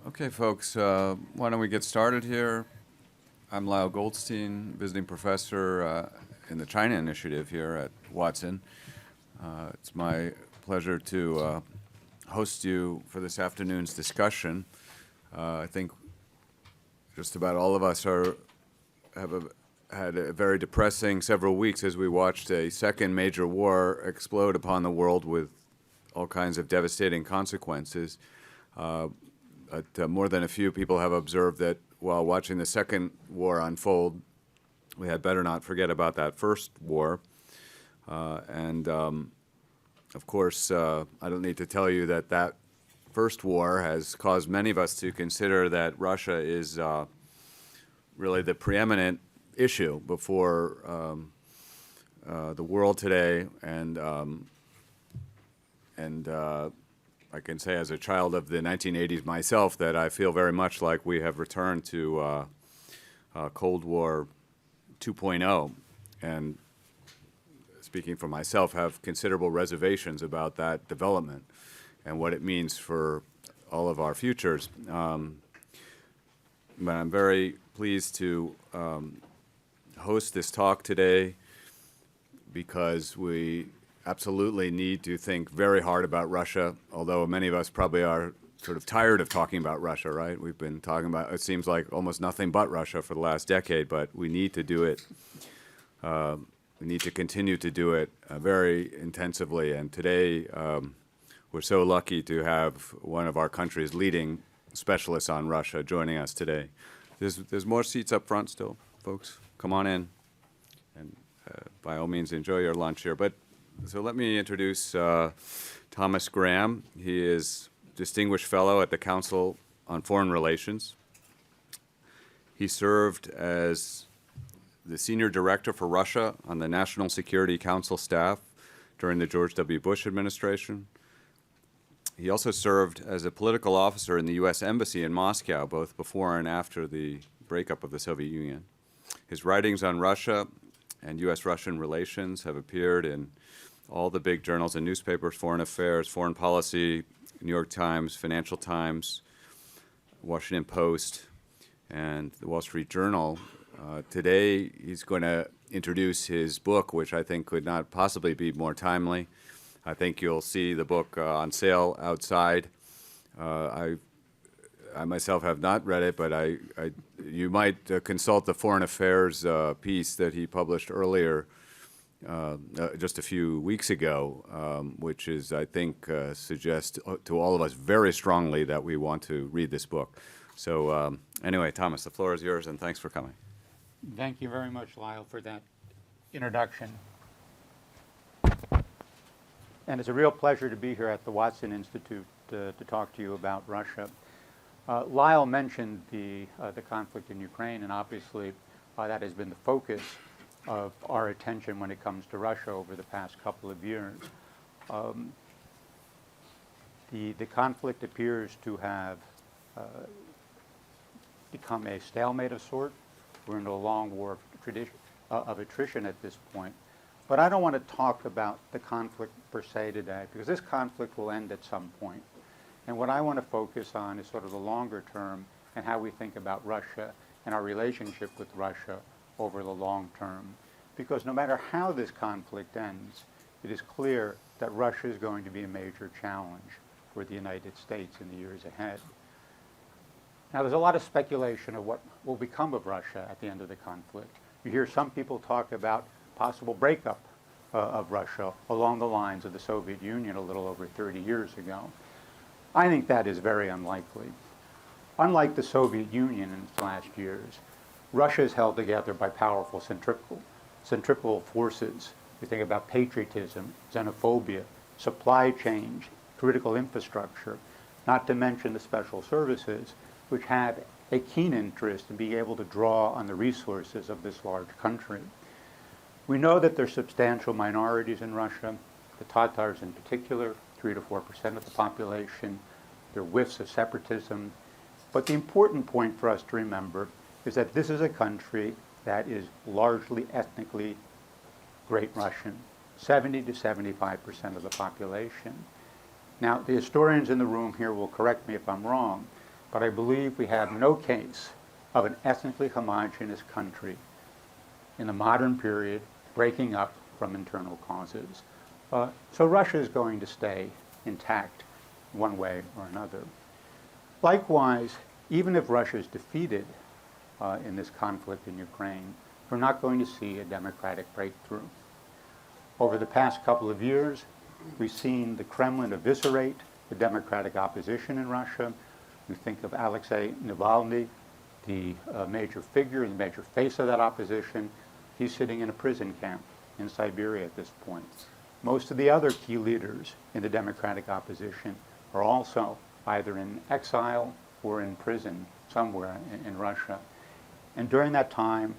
Okay, folks, why don't we get started here? I'm Lyle Goldstein, visiting professor in the China Initiative here at Watson. It's my pleasure to host you for this afternoon's discussion. I think just about all of us had a very depressing several weeks as we watched a second major war explode upon the world with all kinds of devastating consequences. But more than a few people have observed that while watching the second war unfold, we had better not forget about that first war. Of course, I don't need to tell you that that first war has caused many of us to consider that Russia is really the preeminent issue before the world today, and I can say as a child of the 1980s myself that I feel very much like we have returned to Cold War 2.0, and speaking for myself, have considerable reservations about that development and what it means for all of our futures. But I'm very pleased to host this talk today because we absolutely need to think very hard about Russia, although many of us probably are sort of tired of talking about Russia, right? We've been talking about, it seems like, almost nothing but Russia for the last decade, but we need to do it. We need to continue to do it very intensively. And today, we're so lucky to have one of our country's leading specialists on Russia joining us today. There's more seats up front still, folks. Come on in. And by all means, enjoy your lunch here. So let me introduce Thomas Graham. He is Distinguished Fellow at the Council on Foreign Relations. He served as the Senior Director for Russia on the National Security Council staff during the George W. Bush administration. He also served as a political officer in the U.S. Embassy in Moscow, both before and after the breakup of the Soviet Union. His writings on Russia and U.S.-Russian relations have appeared in all the big journals and newspapers: Foreign Affairs, Foreign Policy, New York Times, Financial Times, Washington Post, and the Wall Street Journal. Today, he's going to introduce his book, which I think could not possibly be more timely. I think you'll see the book on sale outside. I myself have not read it, but you might consult the Foreign Affairs piece that he published earlier, just a few weeks ago, which is, I think, suggests to all of us very strongly that we want to read this book. So anyway, Thomas, the floor is yours, and thanks for coming. Thank you very much, Lyle, for that introduction. And it's a real pleasure to be here at the Watson Institute to talk to you about Russia. Lyle mentioned the conflict in Ukraine, and obviously that has been the focus of our attention when it comes to Russia over the past couple of years. The conflict appears to have become a stalemate of sort. We're in a long war of attrition at this point. But I don't want to talk about the conflict per se today, because this conflict will end at some point. And what I want to focus on is sort of the longer term and how we think about Russia and our relationship with Russia over the long term. Because no matter how this conflict ends, it is clear that Russia is going to be a major challenge for the United States in the years ahead. Now, there's a lot of speculation of what will become of Russia at the end of the conflict. You hear some people talk about possible breakup of Russia along the lines of the Soviet Union a little over 30 years ago. I think that is very unlikely. Unlike the Soviet Union in its last years, Russia is held together by powerful centripetal forces. We think about patriotism, xenophobia, supply chains, critical infrastructure, not to mention the special services, which have a keen interest in being able to draw on the resources of this large country. We know that there are substantial minorities in Russia, the Tatars in particular, 3 to 4% of the population. There are whiffs of separatism. But the important point for us to remember is that this is a country that is largely ethnically Great Russian, 70 to 75% of the population. Now, the historians in the room here will correct me if I'm wrong, but I believe we have no case of an ethnically homogeneous country in the modern period breaking up from internal causes. So Russia is going to stay intact one way or another. Likewise, even if Russia is defeated in this conflict in Ukraine, we're not going to see a democratic breakthrough. Over the past couple of years, we've seen the Kremlin eviscerate the democratic opposition in Russia. You think of Alexei Navalny, the major figure, the major face of that opposition. He's sitting in a prison camp in Siberia at this point. Most of the other key leaders in the democratic opposition are also either in exile or in prison somewhere in Russia. And during that time,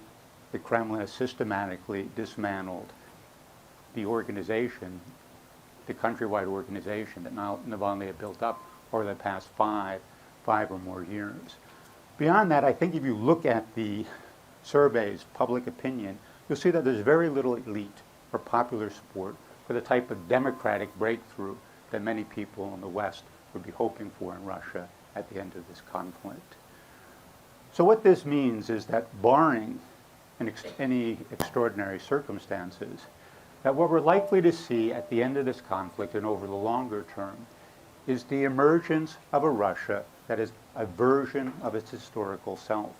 the Kremlin has systematically dismantled the organization, the countrywide organization that Navalny had built up over the past five or more years. Beyond that, I think if you look at the surveys, public opinion, you'll see that there's very little elite or popular support for the type of democratic breakthrough that many people in the West would be hoping for in Russia at the end of this conflict. So what this means is that barring any extraordinary circumstances, that what we're likely to see at the end of this conflict and over the longer term is the emergence of a Russia that is a version of its historical self.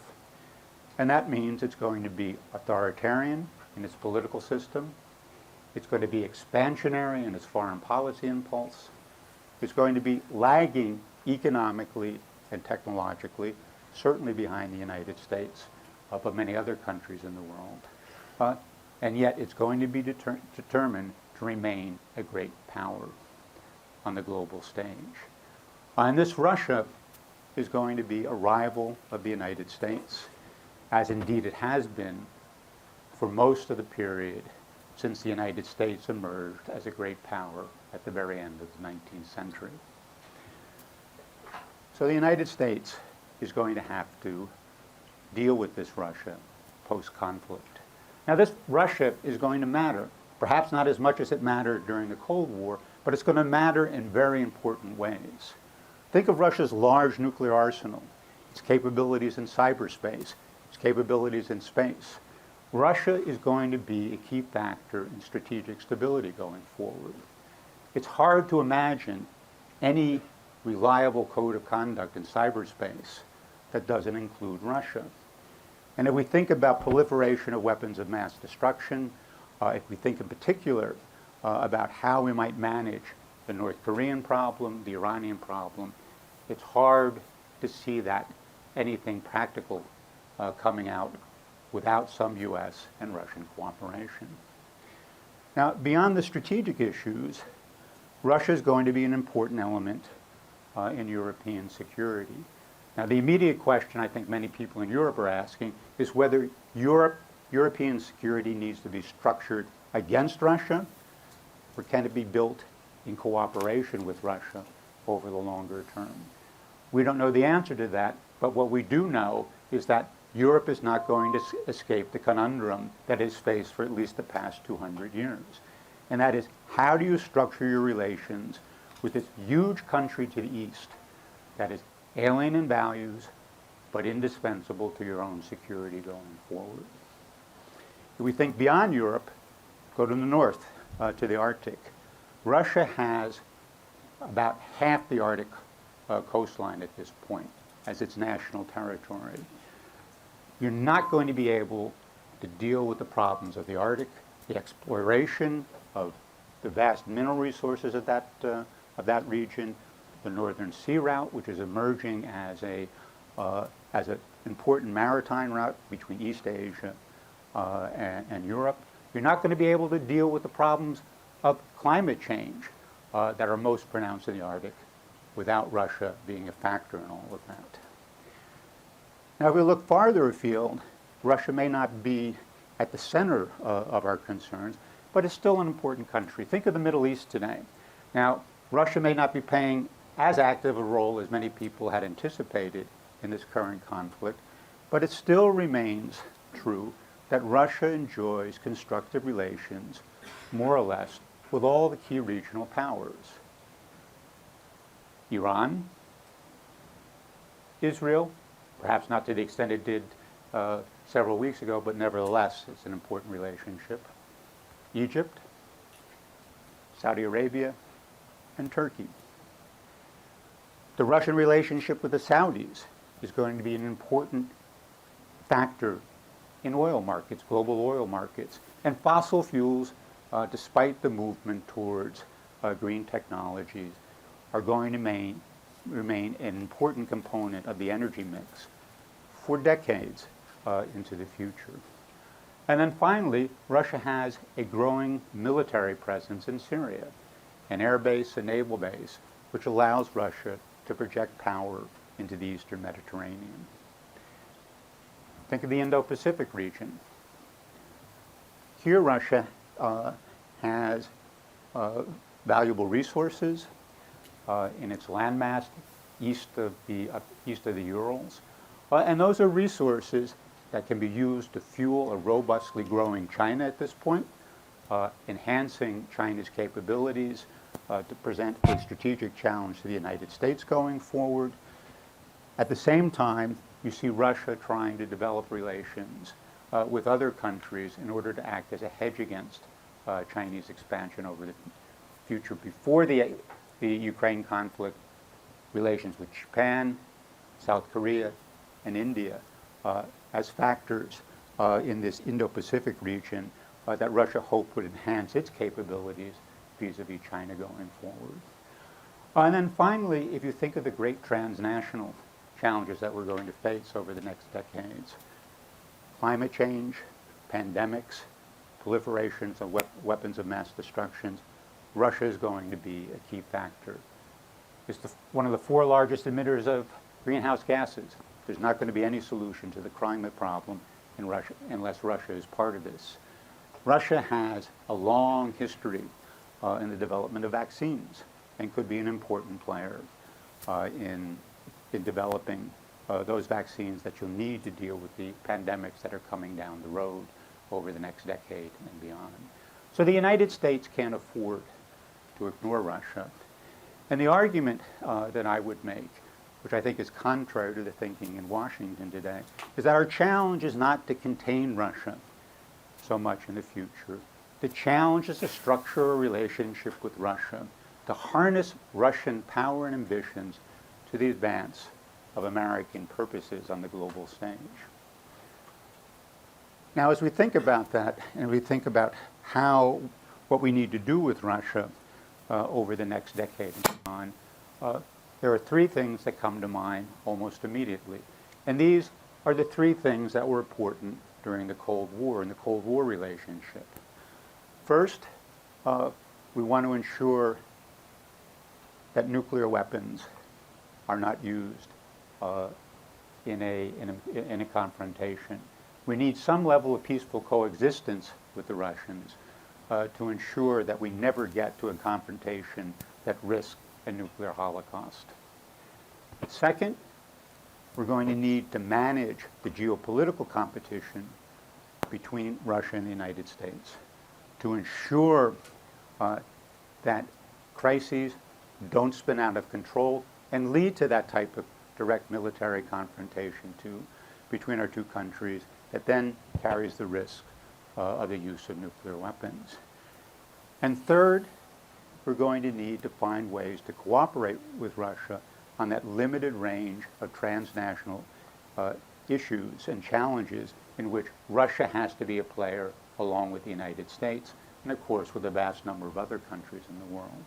And that means it's going to be authoritarian in its political system. It's going to be expansionary in its foreign policy impulse. It's going to be lagging economically and technologically, certainly behind the United States, but many other countries in the world. And yet it's going to be determined to remain a great power on the global stage. And this Russia is going to be a rival of the United States, as indeed it has been for most of the period since the United States emerged as a great power at the very end of the 19th century. So the United States is going to have to deal with this Russia post-conflict. Now this Russia is going to matter, perhaps not as much as it mattered during the Cold War, but it's going to matter in very important ways. Think of Russia's large nuclear arsenal, its capabilities in cyberspace, its capabilities in space. Russia is going to be a key factor in strategic stability going forward. It's hard to imagine any reliable code of conduct in cyberspace that doesn't include Russia. And if we think about proliferation of weapons of mass destruction, if we think in particular about how we might manage the North Korean problem, the Iranian problem, it's hard to see that anything practical coming out without some U.S. and Russian cooperation. Now, beyond the strategic issues, Russia is going to be an important element in European security. Now, the immediate question I think many people in Europe are asking is whether European security needs to be structured against Russia, or can it be built in cooperation with Russia over the longer term? We don't know the answer to that, but what we do know is that Europe is not going to escape the conundrum that is faced for at least the past 200 years. And that is, how do you structure your relations with this huge country to the east that is alien in values, but indispensable to your own security going forward? If we think beyond Europe, go to the north, to the Arctic. Russia has about half the Arctic coastline at this point as its national territory. You're not going to be able to deal with the problems of the Arctic, the exploration of the vast mineral resources of that region, the Northern Sea Route, which is emerging as an important maritime route between East Asia and Europe. You're not going to be able to deal with the problems of climate change that are most pronounced in the Arctic without Russia being a factor in all of that. Now, if we look farther afield, Russia may not be at the center of our concerns, but it's still an important country. Think of the Middle East today. Now, Russia may not be playing as active a role as many people had anticipated in this current conflict, but it still remains true that Russia enjoys constructive relations, more or less, with all the key regional powers. Iran, Israel, perhaps not to the extent it did several weeks ago, but nevertheless, it's an important relationship. Egypt, Saudi Arabia, and Turkey. The Russian relationship with the Saudis is going to be an important factor in oil markets, global oil markets. And fossil fuels, despite the movement towards green technologies, are going to remain an important component of the energy mix for decades into the future. And then finally, Russia has a growing military presence in Syria, an air base, a naval base, which allows Russia to project power into the Eastern Mediterranean. Think of the Indo-Pacific region. Here, Russia has valuable resources in its landmass east of the Urals, and those are resources that can be used to fuel a robustly growing China at this point, enhancing China's capabilities to present a strategic challenge to the United States going forward. At the same time, you see Russia trying to develop relations with other countries in order to act as a hedge against Chinese expansion over the future. Before the Ukraine conflict, relations with Japan, South Korea, and India as factors in this Indo-Pacific region that Russia hoped would enhance its capabilities vis-a-vis China going forward. And then finally, if you think of the great transnational challenges that we're going to face over the next decades, climate change, pandemics, proliferations of weapons of mass destruction, Russia is going to be a key factor. It's one of the 4 largest emitters of greenhouse gases. There's not going to be any solution to the climate problem in Russia unless Russia is part of this. Russia has a long history in the development of vaccines and could be an important player in developing those vaccines that you'll need to deal with the pandemics that are coming down the road over the next decade and beyond. So the United States can't afford to ignore Russia. And the argument that I would make, which I think is contrary to the thinking in Washington today, is that our challenge is not to contain Russia so much in the future. The challenge is to structure a relationship with Russia, to harness Russian power and ambitions to the advance of American purposes on the global stage. Now, as we think about that, and we think about what we need to do with Russia over the next decade and beyond, there are 3 things that come to mind almost immediately. And these are the 3 things that were important during the Cold War and the Cold War relationship. First, we want to ensure that nuclear weapons are not used in a confrontation. We need some level of peaceful coexistence with the Russians to ensure that we never get to a confrontation that risks a nuclear holocaust. Second, we're going to need to manage the geopolitical competition between Russia and the United States to ensure that crises don't spin out of control and lead to that type of direct military confrontation between our 2 countries that then carries the risk of the use of nuclear weapons. And third, we're going to need to find ways to cooperate with Russia on that limited range of transnational issues and challenges in which Russia has to be a player along with the United States and, of course, with a vast number of other countries in the world.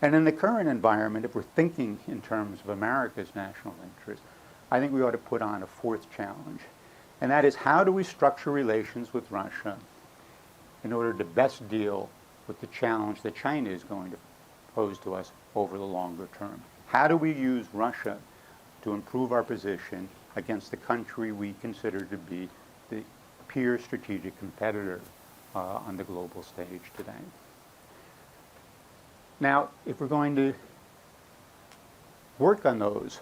And in the current environment, if we're thinking in terms of America's national interest, I think we ought to put on a 4th challenge, and that is how do we structure relations with Russia in order to best deal with the challenge that China is going to pose to us over the longer term? How do we use Russia to improve our position against the country we consider to be the peer strategic competitor on the global stage today? Now, if we're going to work on those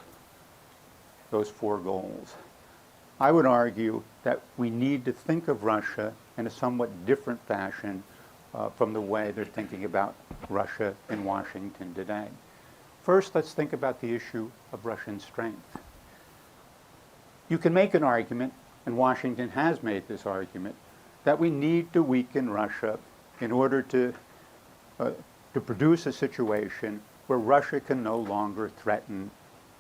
4 goals, I would argue that we need to think of Russia in a somewhat different fashion from the way they're thinking about Russia in Washington today. First, let's think about the issue of Russian strength. You can make an argument, and Washington has made this argument, that we need to weaken Russia in order to produce a situation where Russia can no longer threaten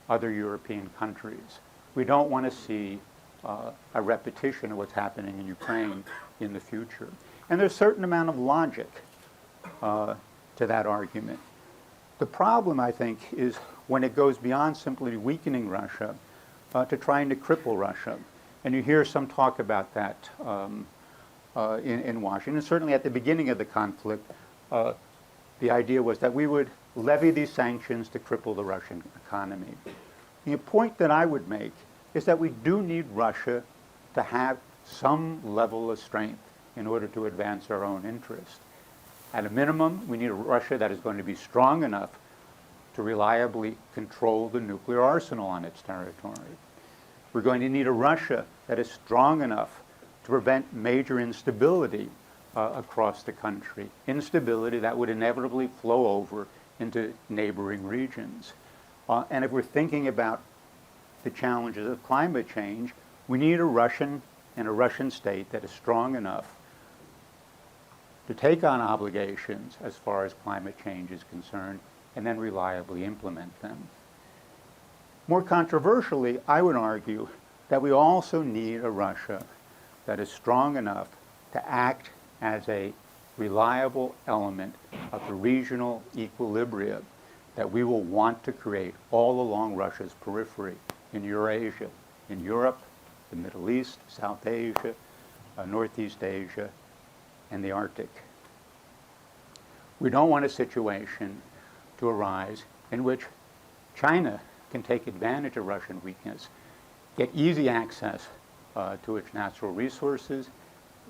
other European countries. We don't want to see a repetition of what's happening in Ukraine in the future. And there's a certain amount of logic to that argument. The problem, I think, is when it goes beyond simply weakening Russia to trying to cripple Russia. And you hear some talk about that in Washington. Certainly at the beginning of the conflict, the idea was that we would levy these sanctions to cripple the Russian economy. The point that I would make is that we do need Russia to have some level of strength in order to advance our own interest. At a minimum, we need a Russia that is going to be strong enough to reliably control the nuclear arsenal on its territory. We're going to need a Russia that is strong enough to prevent major instability across the country, instability that would inevitably flow over into neighboring regions. And if we're thinking about the challenges of climate change, we need a Russian and a Russian state that is strong enough to take on obligations as far as climate change is concerned and then reliably implement them. More controversially, I would argue that we also need a Russia that is strong enough to act as a reliable element of the regional equilibrium that we will want to create all along Russia's periphery in Eurasia, in Europe, the Middle East, South Asia, Northeast Asia, and the Arctic. We don't want a situation to arise in which China can take advantage of Russian weakness, get easy access to its natural resources,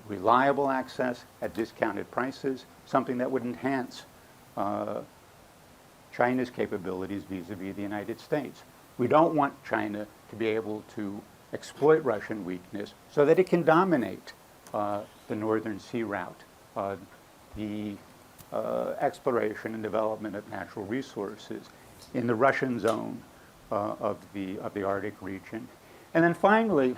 reliable access at discounted prices, something that would enhance China's capabilities vis-a-vis the United States. We don't want China to be able to exploit Russian weakness so that it can dominate the Northern Sea route, the exploration and development of natural resources in the Russian zone of the Arctic region. And then finally,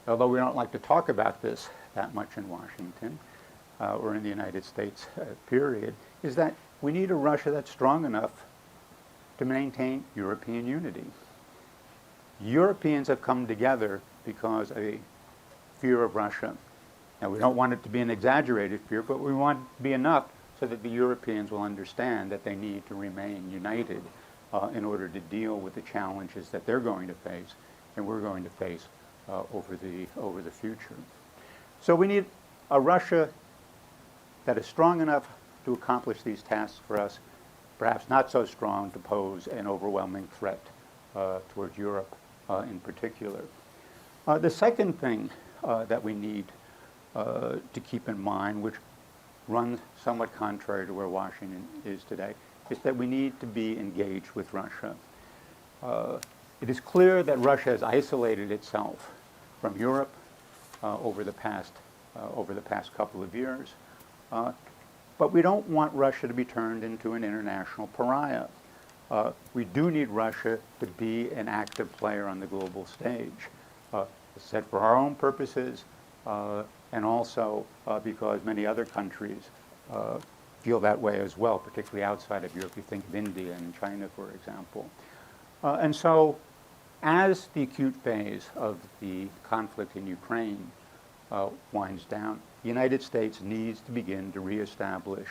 although we don't like to talk about this that much in Washington or in the United States, period, is that we need a Russia that's strong enough to maintain European unity. Europeans have come together because of a fear of Russia. Now, we don't want it to be an exaggerated fear, but we want it to be enough so that the Europeans will understand that they need to remain united in order to deal with the challenges that they're going to face and we're going to face over the future. So we need a Russia that is strong enough to accomplish these tasks for us, perhaps not so strong to pose an overwhelming threat towards Europe in particular. The second thing that we need to keep in mind, which runs somewhat contrary to where Washington is today, is that we need to be engaged with Russia. It is clear that Russia has isolated itself from Europe over the past couple of years, but we don't want Russia to be turned into an international pariah. We do need Russia to be an active player on the global stage, as said, for our own purposes, and also because many other countries feel that way as well, particularly outside of Europe. You think of India and China, for example. And so, as the acute phase of the conflict in Ukraine winds down, the United States needs to begin to reestablish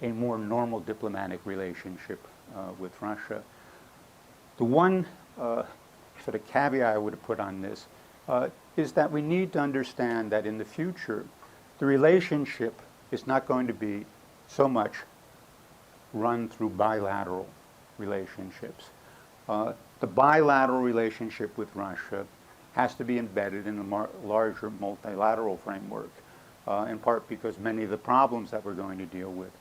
a more normal diplomatic relationship with Russia. The one sort of caveat I would have put on this is that we need to understand that in the future, the relationship is not going to be so much run through bilateral relationships. The bilateral relationship with Russia has to be embedded in a larger multilateral framework, in part because many of the problems that we're going to deal with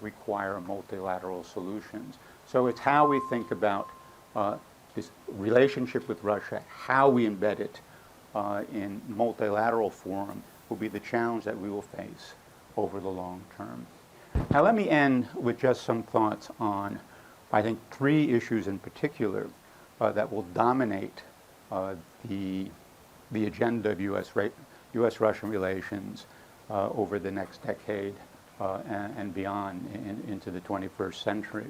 require multilateral solutions. So it's how we think about this relationship with Russia, how we embed it in multilateral forum will be the challenge that we will face over the long term. Now let me end with just some thoughts on, I think, three issues in particular that will dominate the agenda of U.S.-Russian relations over the next decade and beyond into the 21st century.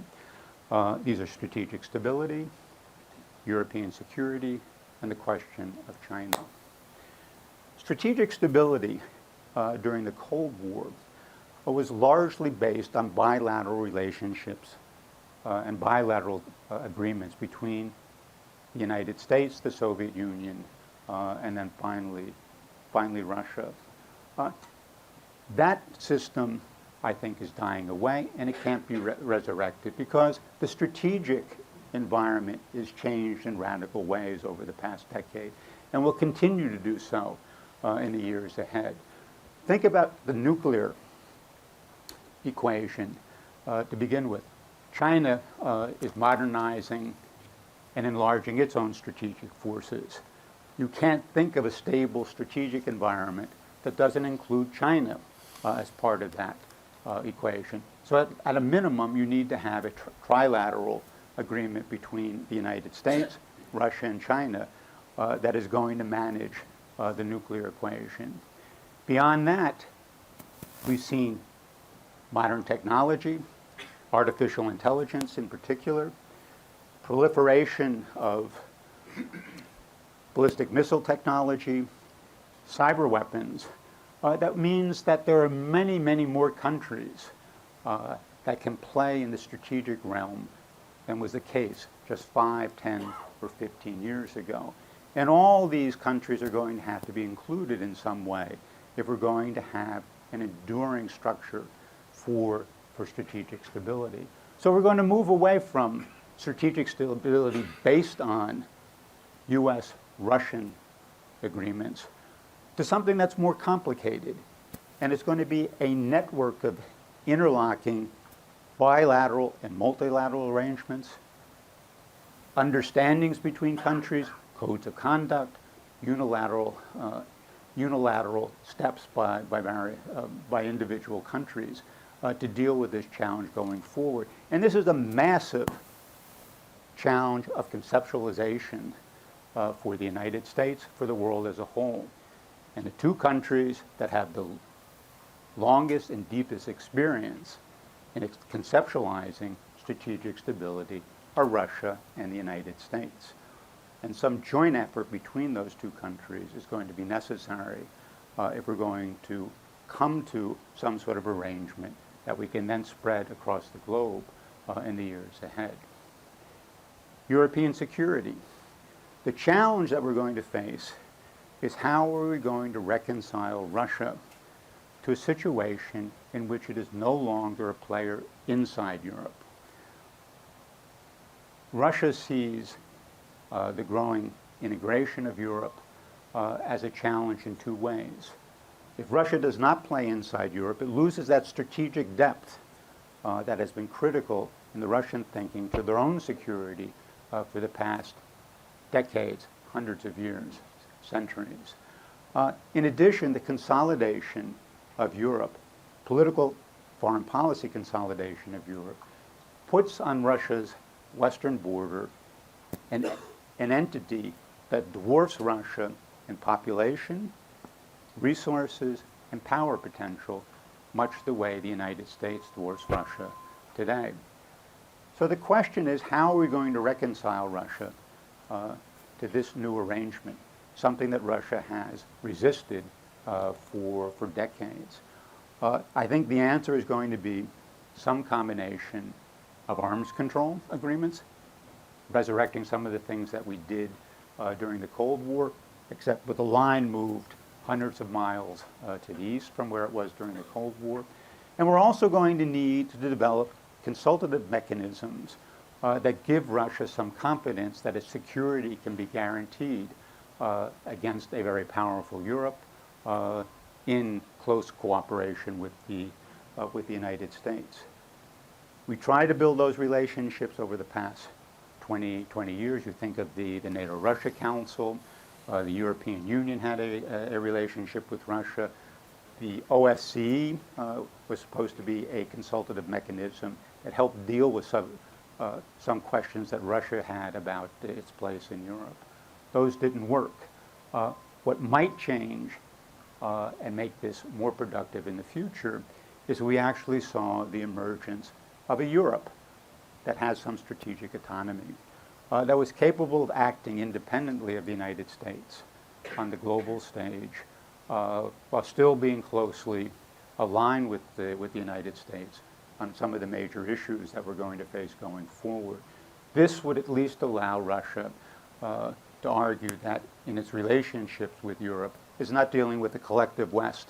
These are strategic stability, European security, and the question of China. Strategic stability during the Cold War was largely based on bilateral relationships and bilateral agreements between the United States, the Soviet Union, and then finally Russia. That system, I think, is dying away, and it can't be resurrected because the strategic environment is changed in radical ways over the past decade, and will continue to do so in the years ahead. Think about the nuclear equation to begin with. China is modernizing and enlarging its own strategic forces. You can't think of a stable strategic environment that doesn't include China as part of that equation. So at a minimum, you need to have a trilateral agreement between the United States, Russia, and China that is going to manage the nuclear equation. Beyond that, we've seen modern technology, artificial intelligence in particular, proliferation of ballistic missile technology, cyber weapons. That means that there are many, many more countries that can play in the strategic realm than was the case just 5, 10, or 15 years ago. And all these countries are going to have to be included in some way if we're going to have an enduring structure for strategic stability. So we're going to move away from strategic stability based on U.S.-Russian agreements to something that's more complicated. And it's going to be a network of interlocking bilateral and multilateral arrangements, understandings between countries, codes of conduct, unilateral steps by individual countries to deal with this challenge going forward. And this is a massive challenge of conceptualization for the United States, for the world as a whole. And the two countries that have the longest and deepest experience in conceptualizing strategic stability are Russia and the United States. And some joint effort between those two countries is going to be necessary if we're going to come to some sort of arrangement that we can then spread across the globe in the years ahead. European security. The challenge that we're going to face is how are we going to reconcile Russia to a situation in which it is no longer a player inside Europe. Russia sees the growing integration of Europe as a challenge in two ways. If Russia does not play inside Europe, it loses that strategic depth that has been critical in the Russian thinking to their own security for the past decades, hundreds of years, centuries. In addition, the consolidation of Europe, political foreign policy consolidation of Europe, puts on Russia's western border an entity that dwarfs Russia in population, resources, and power potential, much the way the United States dwarfs Russia today. So the question is, how are we going to reconcile Russia to this new arrangement, something that Russia has resisted for decades? I think the answer is going to be some combination of arms control agreements, resurrecting some of the things that we did during the Cold War, except with the line moved hundreds of miles to the east from where it was during the Cold War. And we're also going to need to develop consultative mechanisms that give Russia some confidence that its security can be guaranteed against a very powerful Europe in close cooperation with the United States. We try to build those relationships over the past 20 years. You think of the NATO-Russia Council. The European Union had a relationship with Russia. The OSCE was supposed to be a consultative mechanism that helped deal with some questions that Russia had about its place in Europe. Those didn't work. What might change and make this more productive in the future is we actually saw the emergence of a Europe that has some strategic autonomy, that was capable of acting independently of the United States on the global stage, while still being closely aligned with the United States on some of the major issues that we're going to face going forward. This would at least allow Russia to argue that in its relationships with Europe is not dealing with the collective West.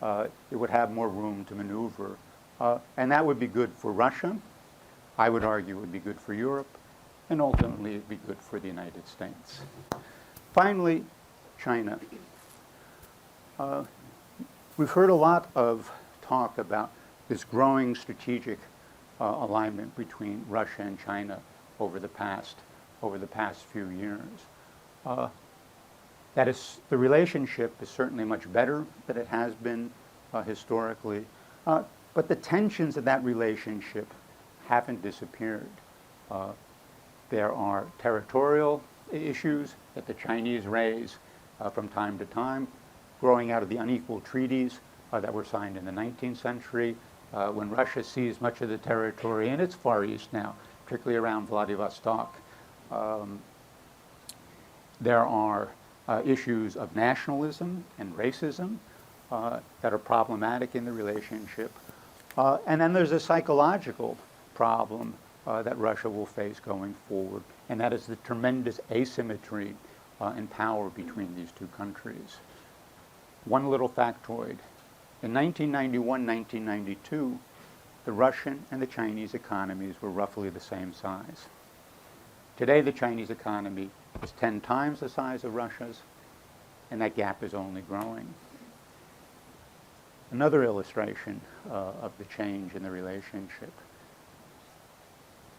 It would have more room to maneuver. And that would be good for Russia. I would argue it would be good for Europe. And ultimately, it would be good for the United States. Finally, China. We've heard a lot of talk about this growing strategic alignment between Russia and China over the past few years. That is, the relationship is certainly much better than it has been historically, but the tensions of that relationship haven't disappeared. There are territorial issues that the Chinese raise from time to time, growing out of the unequal treaties that were signed in the 19th century, when Russia seized much of the territory in its Far East now, particularly around Vladivostok. There are issues of nationalism and racism that are problematic in the relationship. And then there's a psychological problem that Russia will face going forward, and that is the tremendous asymmetry in power between these two countries. One little factoid. In 1991, 1992, the Russian and the Chinese economies were roughly the same size. Today, the Chinese economy is 10 times the size of Russia's, and that gap is only growing. Another illustration of the change in the relationship.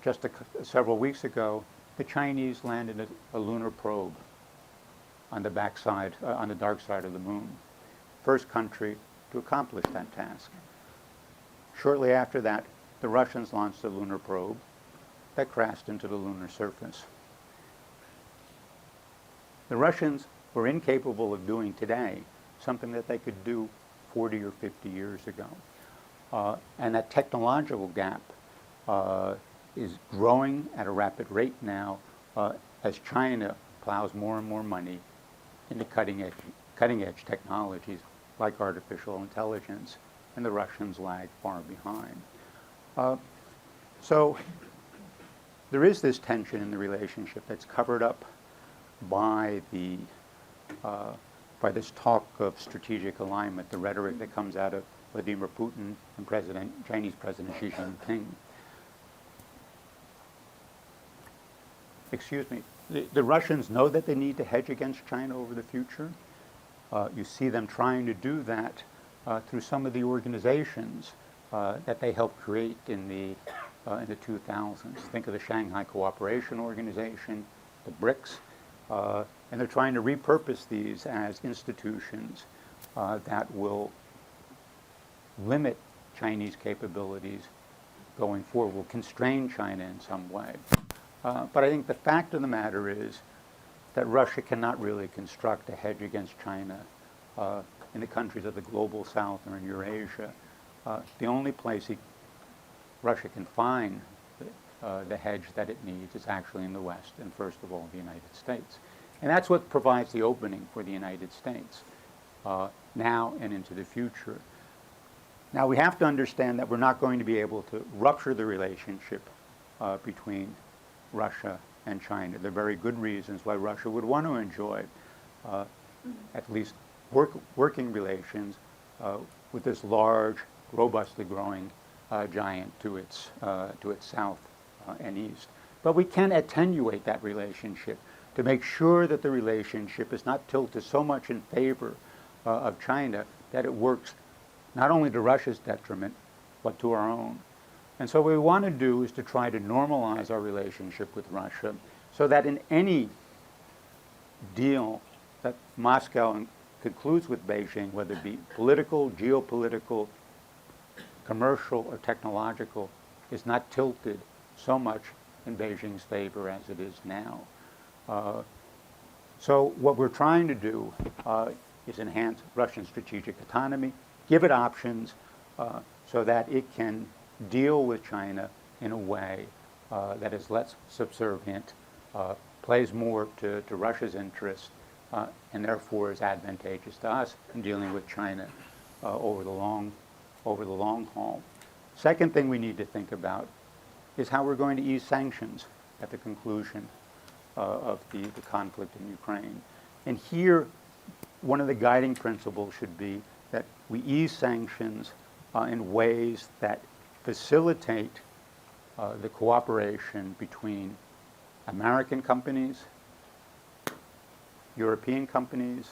Just several weeks ago, the Chinese landed a lunar probe on the backside, on the dark side of the moon. First country to accomplish that task. Shortly after that, the Russians launched a lunar probe that crashed into the lunar surface. The Russians were incapable of doing today something that they could do 40 or 50 years ago. And that technological gap is growing at a rapid rate now as China plows more and more money into cutting edge technologies like artificial intelligence, and the Russians lag far behind. So there is this tension in the relationship that's covered up by this talk of strategic alignment, the rhetoric that comes out of Vladimir Putin and Chinese President Xi Jinping. Excuse me. The Russians know that they need to hedge against China over the future. You see them trying to do that through some of the organizations that they helped create in the 2000s. Think of the Shanghai Cooperation Organization, the BRICS, and they're trying to repurpose these as institutions that will limit Chinese capabilities going forward, will constrain China in some way. But I think the fact of the matter is that Russia cannot really construct a hedge against China in the countries of the global south or in Eurasia. The only place Russia can find the hedge that it needs is actually in the West, and first of all, the United States. And that's what provides the opening for the United States now and into the future. Now, we have to understand that we're not going to be able to rupture the relationship between Russia and China. There are very good reasons why Russia would want to enjoy at least working relations with this large, robustly growing giant to its south and east. But we can attenuate that relationship to make sure that the relationship is not tilted so much in favor of China that it works not only to Russia's detriment, but to our own. And so what we want to do is to try to normalize our relationship with Russia so that in any deal that Moscow concludes with Beijing, whether it be political, geopolitical, commercial, or technological, is not tilted so much in Beijing's favor as it is now. So what we're trying to do is enhance Russian strategic autonomy, give it options so that it can deal with China in a way that is less subservient, plays more to Russia's interest, and therefore is advantageous to us in dealing with China over the long haul. Second thing we need to think about is how we're going to ease sanctions at the conclusion of the conflict in Ukraine. And here, one of the guiding principles should be that we ease sanctions in ways that facilitate the cooperation between American companies, European companies,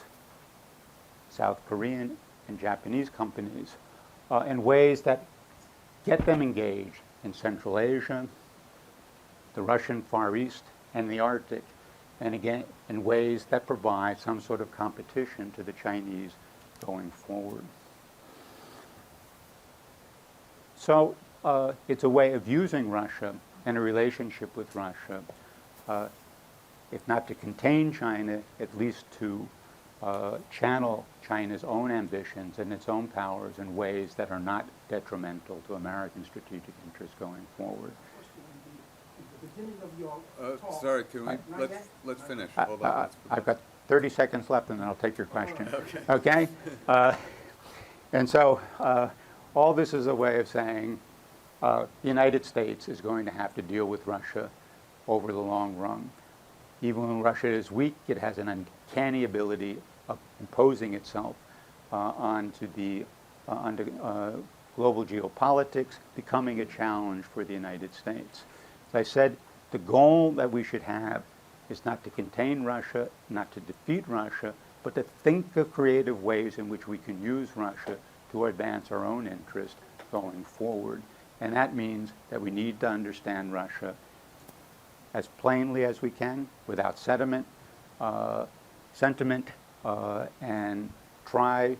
South Korean and Japanese companies, in ways that get them engaged in Central Asia, the Russian Far East, and the Arctic, and again, in ways that provide some sort of competition to the Chinese going forward. So it's a way of using Russia and a relationship with Russia, if not to contain China, at least to channel China's own ambitions and its own powers in ways that are not detrimental to American strategic interests going forward. At the beginning of your talk, Sorry, can we, let's finish. Hold on. I've got 30 seconds left, and then I'll take your question. Okay? And so all this is a way of saying the United States is going to have to deal with Russia over the long run. Even when Russia is weak, it has an uncanny ability of imposing itself onto global geopolitics, becoming a challenge for the United States. As I said, the goal that we should have is not to contain Russia, not to defeat Russia, but to think of creative ways in which we can use Russia to advance our own interest going forward. And that means that we need to understand Russia as plainly as we can, without sentiment, and try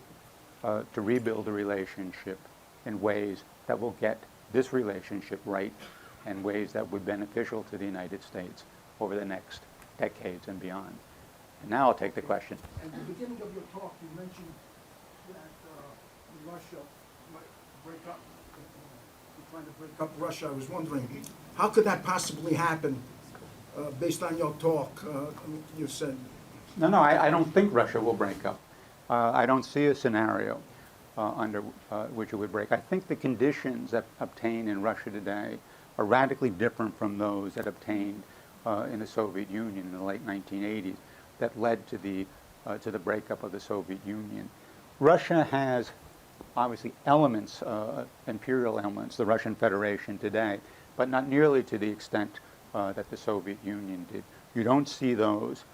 to rebuild a relationship in ways that will get this relationship right and ways that would be beneficial to the United States over the next decades and beyond. And now I'll take the question. at the beginning of your talk, you mentioned that Russia might break up. You're trying to break up Russia. I was wondering, how could that possibly happen based on your talk? You said. No, I don't think Russia will break up. I don't see a scenario under which it would break. I think the conditions that obtain in Russia today are radically different from those that obtained in the Soviet Union in the late 1980s that led to the breakup of the Soviet Union. Russia has obviously elements, imperial elements, the Russian Federation today, but not nearly to the extent that the Soviet Union did. You don't see those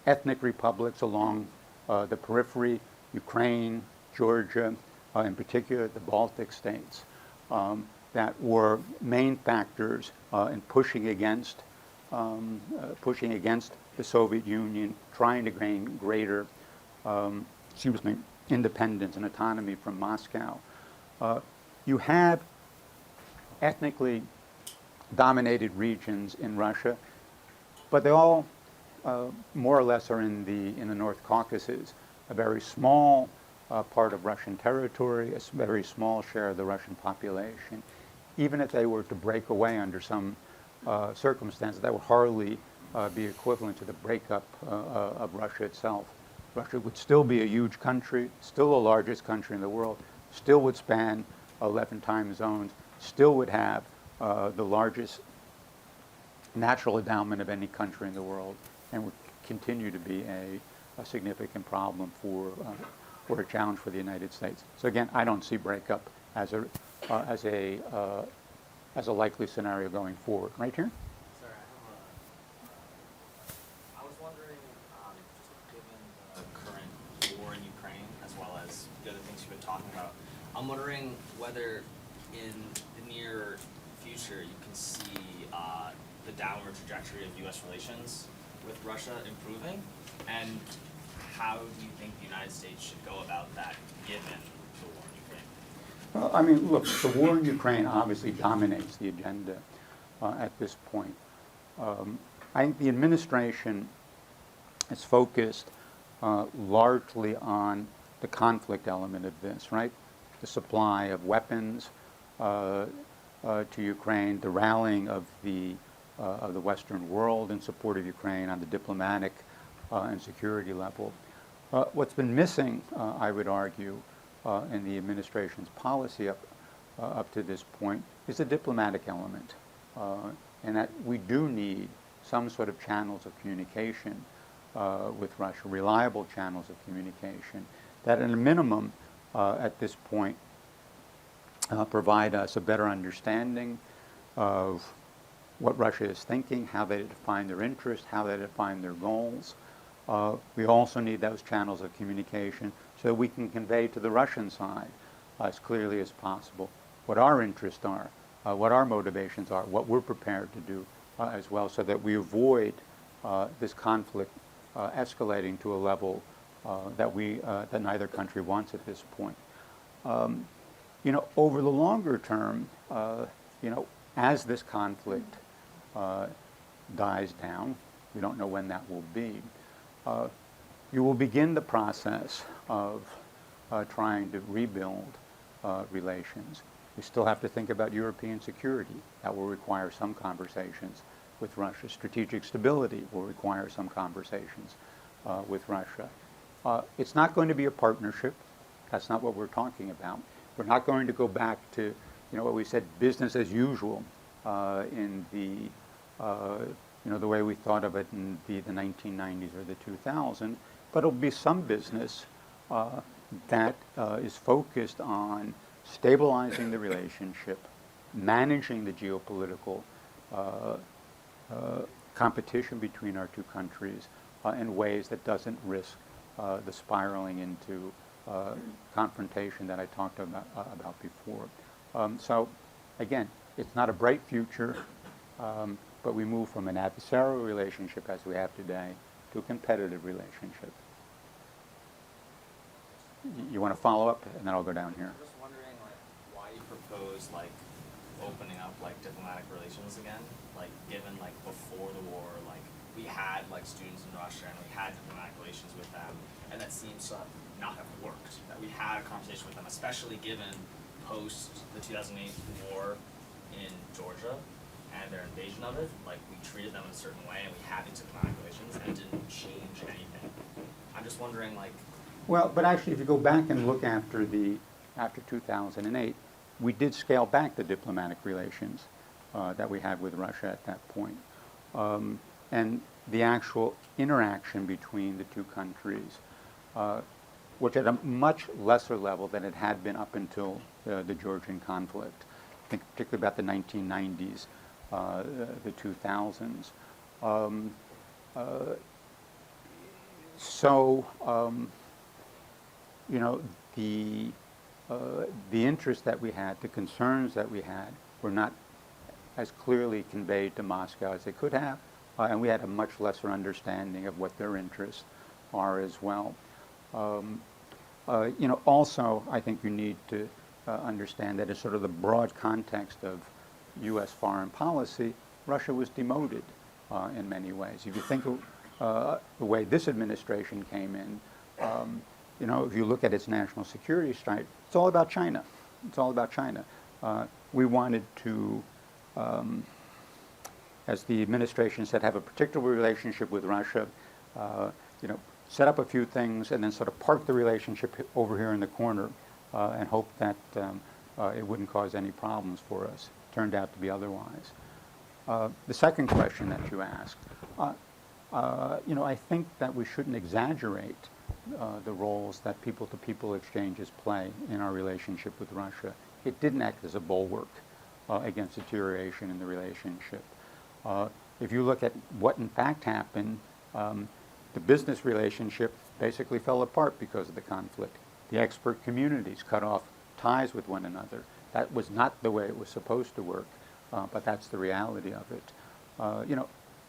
ethnic republics along the periphery, Ukraine, Georgia, in particular the Baltic states, that were main factors in pushing against the Soviet Union, trying to gain greater independence and autonomy from Moscow. You have ethnically dominated regions in Russia, but they all more or less are in the North Caucasus, a very small part of Russian territory, a very small share of the Russian population. Even if they were to break away under some circumstances, that would hardly be equivalent to the breakup of Russia itself. Russia would still be a huge country, still the largest country in the world, still would span 11 time zones, still would have the largest natural endowment of any country in the world, and would continue to be a significant problem for a challenge for the United States. So again, I don't see breakup as a likely scenario going forward. Right here? Sorry, I was wondering, just given the current war in Ukraine, as well as the other things you've been talking about, I'm wondering whether in the near future you can see the downward trajectory of U.S. relations with Russia improving, and how do you think the United States should go about that given the war in Ukraine? Well, I mean, look, the war in Ukraine obviously dominates the agenda. at this point. I think the administration is focused largely on the conflict element of this, right? The supply of weapons to Ukraine, the rallying of the Western world in support of Ukraine on the diplomatic and security level. What's been missing, I would argue, in the administration's policy up to this point is the diplomatic element, and that we do need some sort of channels of communication with Russia, reliable channels of communication, that at a minimum, at this point, provide us a better understanding of what Russia is thinking, how they define their interests, how they define their goals. We also need those channels of communication so that we can convey to the Russian side as clearly as possible what our interests are, what our motivations are, what we're prepared to do as well, so that we avoid this conflict escalating to a level that neither country wants at this point. Over the longer term, as this conflict dies down, we don't know when that will be, you will begin the process of trying to rebuild relations. We still have to think about European security. That will require some conversations with Russia. Strategic stability will require some conversations with Russia. It's not going to be a partnership. That's not what we're talking about. We're not going to go back to, what we said, business as usual in the way we thought of it in the 1990s or the 2000s. But it'll be some business that is focused on stabilizing the relationship, managing the geopolitical competition between our two countries in ways that doesn't risk the spiraling into confrontation that I talked about before. So, again, it's not a bright future, but we move from an adversarial relationship as we have today to a competitive relationship. You want to follow up, and then I'll go down here. I'm just wondering, why you propose, opening up, diplomatic relations again? Given, before the war, we had, students in Russia, and we had diplomatic relations with them, and that seems to not have worked. That we had a conversation with them, especially given post the 2008 war in Georgia and their invasion of it. We treated them in a certain way, and we had these diplomatic relations, and it didn't change anything. I'm just wondering, Well, but actually, if you go back and look after 2008, we did scale back the diplomatic relations that we had with Russia at that point. And the actual interaction between the two countries, which at a much lesser level than it had been up until the Georgian conflict, I think particularly about the 1990s, the 2000s. The interest that we had, the concerns that we had, were not as clearly conveyed to Moscow as they could have, and we had a much lesser understanding of what their interests are as well. Also, I think you need to understand that in sort of the broad context of U.S. foreign policy, Russia was demoted in many ways. If you think of the way this administration came in, if you look at its national security strategy, it's all about China. It's all about China. We wanted to, as the administration said, have a particular relationship with Russia, set up a few things and then sort of park the relationship over here in the corner and hope that it wouldn't cause any problems for us. Turned out to be otherwise. The second question that you asked, I think that we shouldn't exaggerate the roles that people-to-people exchanges play in our relationship with Russia. It didn't act as a bulwark against deterioration in the relationship. If you look at what in fact happened, the business relationship basically fell apart because of the conflict. The expert communities cut off ties with one another. That was not the way it was supposed to work, but that's the reality of it.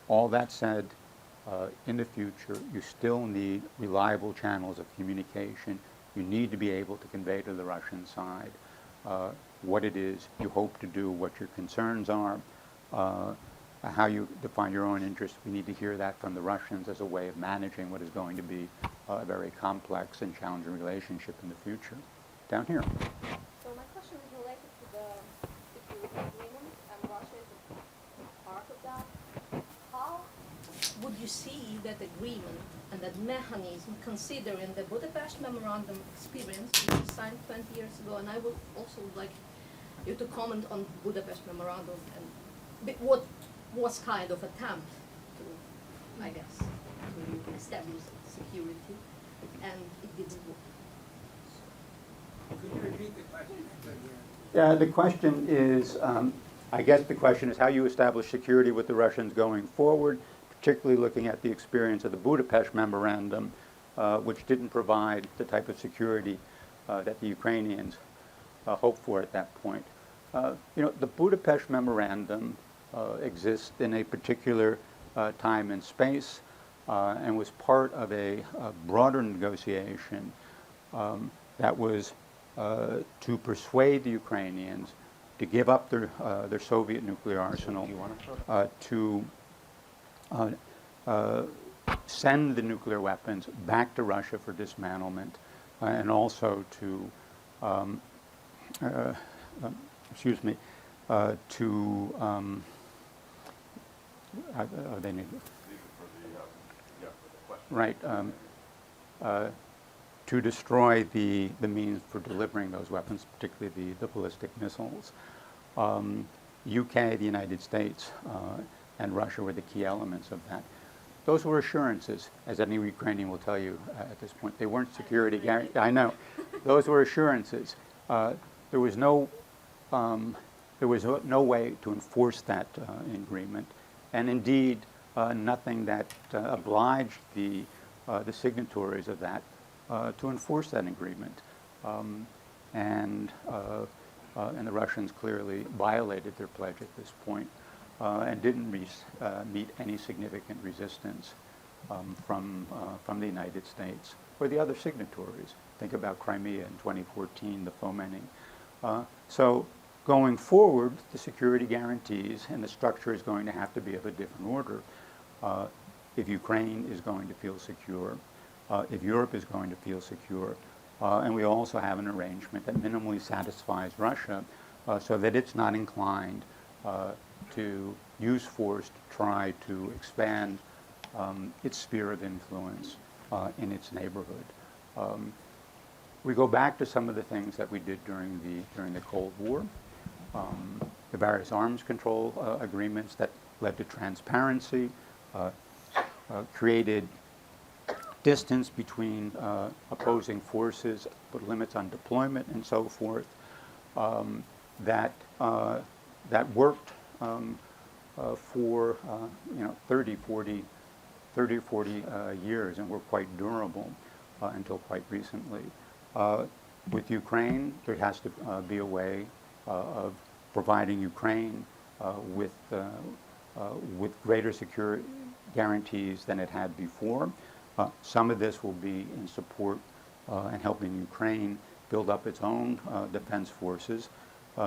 All that said, in the future, you still need reliable channels of communication. You need to be able to convey to the Russian side what it is you hope to do, what your concerns are, how you define your own interests. We need to hear that from the Russians as a way of managing what is going to be a very complex and challenging relationship in the future. Down here. So my question is related to the security agreement, and Russia is a part of that. How would you see that agreement and that mechanism considering the Budapest Memorandum experience, which was signed 20 years ago? And I would also like you to comment on Budapest Memorandum and what was kind of attempt to, I guess, to establish security, and it didn't work. Could you repeat the question? Yeah, the question is, I guess the question is how you establish security with the Russians going forward, particularly looking at the experience of the Budapest Memorandum, which didn't provide the type of security that the Ukrainians hoped for at that point. The Budapest Memorandum exists in a particular time and space and was part of a broader negotiation that was to persuade the Ukrainians to give up their Soviet nuclear arsenal, to send the nuclear weapons back to Russia for dismantlement, and also to, they need, right, to destroy the means for delivering those weapons, particularly the ballistic missiles. UK, the United States, and Russia were the key elements of that. Those were assurances, as any Ukrainian will tell you at this point. They weren't security guarantees. I know. Those were assurances. There was no way to enforce that agreement, and indeed nothing that obliged the signatories of that to enforce that agreement. And the Russians clearly violated their pledge at this point and didn't meet any significant resistance from the United States or the other signatories. Think about Crimea in 2014, the fomenting. So going forward, the security guarantees and the structure is going to have to be of a different order. If Ukraine is going to feel secure, if Europe is going to feel secure, and we also have an arrangement that minimally satisfies Russia so that it's not inclined to use force to try to expand its sphere of influence in its neighborhood. We go back to some of the things that we did during the Cold War, the various arms control agreements that led to transparency, created distance between opposing forces, put limits on deployment and so forth, that worked for 30, 40 years and were quite durable until quite recently. With Ukraine, there has to be a way of providing Ukraine with greater security guarantees than it had before. Some of this will be in support and helping Ukraine build up its own defense forces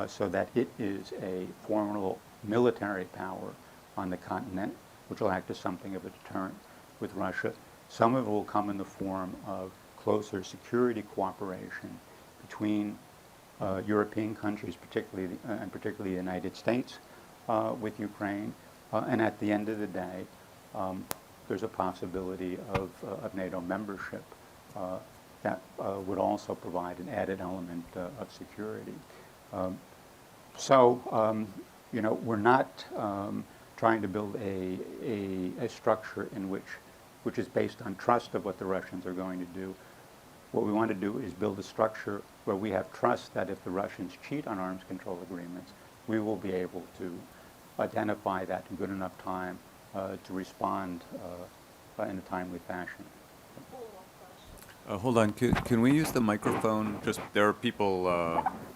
so that it is a formidable military power on the continent, which will act as something of a deterrent with Russia. Some of it will come in the form of closer security cooperation between European countries, particularly the United States, with Ukraine. And at the end of the day, there's a possibility of NATO membership that would also provide an added element of security. We're not trying to build a structure in which is based on trust of what the Russians are going to do. What we want to do is build a structure where we have trust that if the Russians cheat on arms control agreements, we will be able to identify that in good enough time to respond in a timely fashion. Hold on, can we use the microphone? Just, there are people,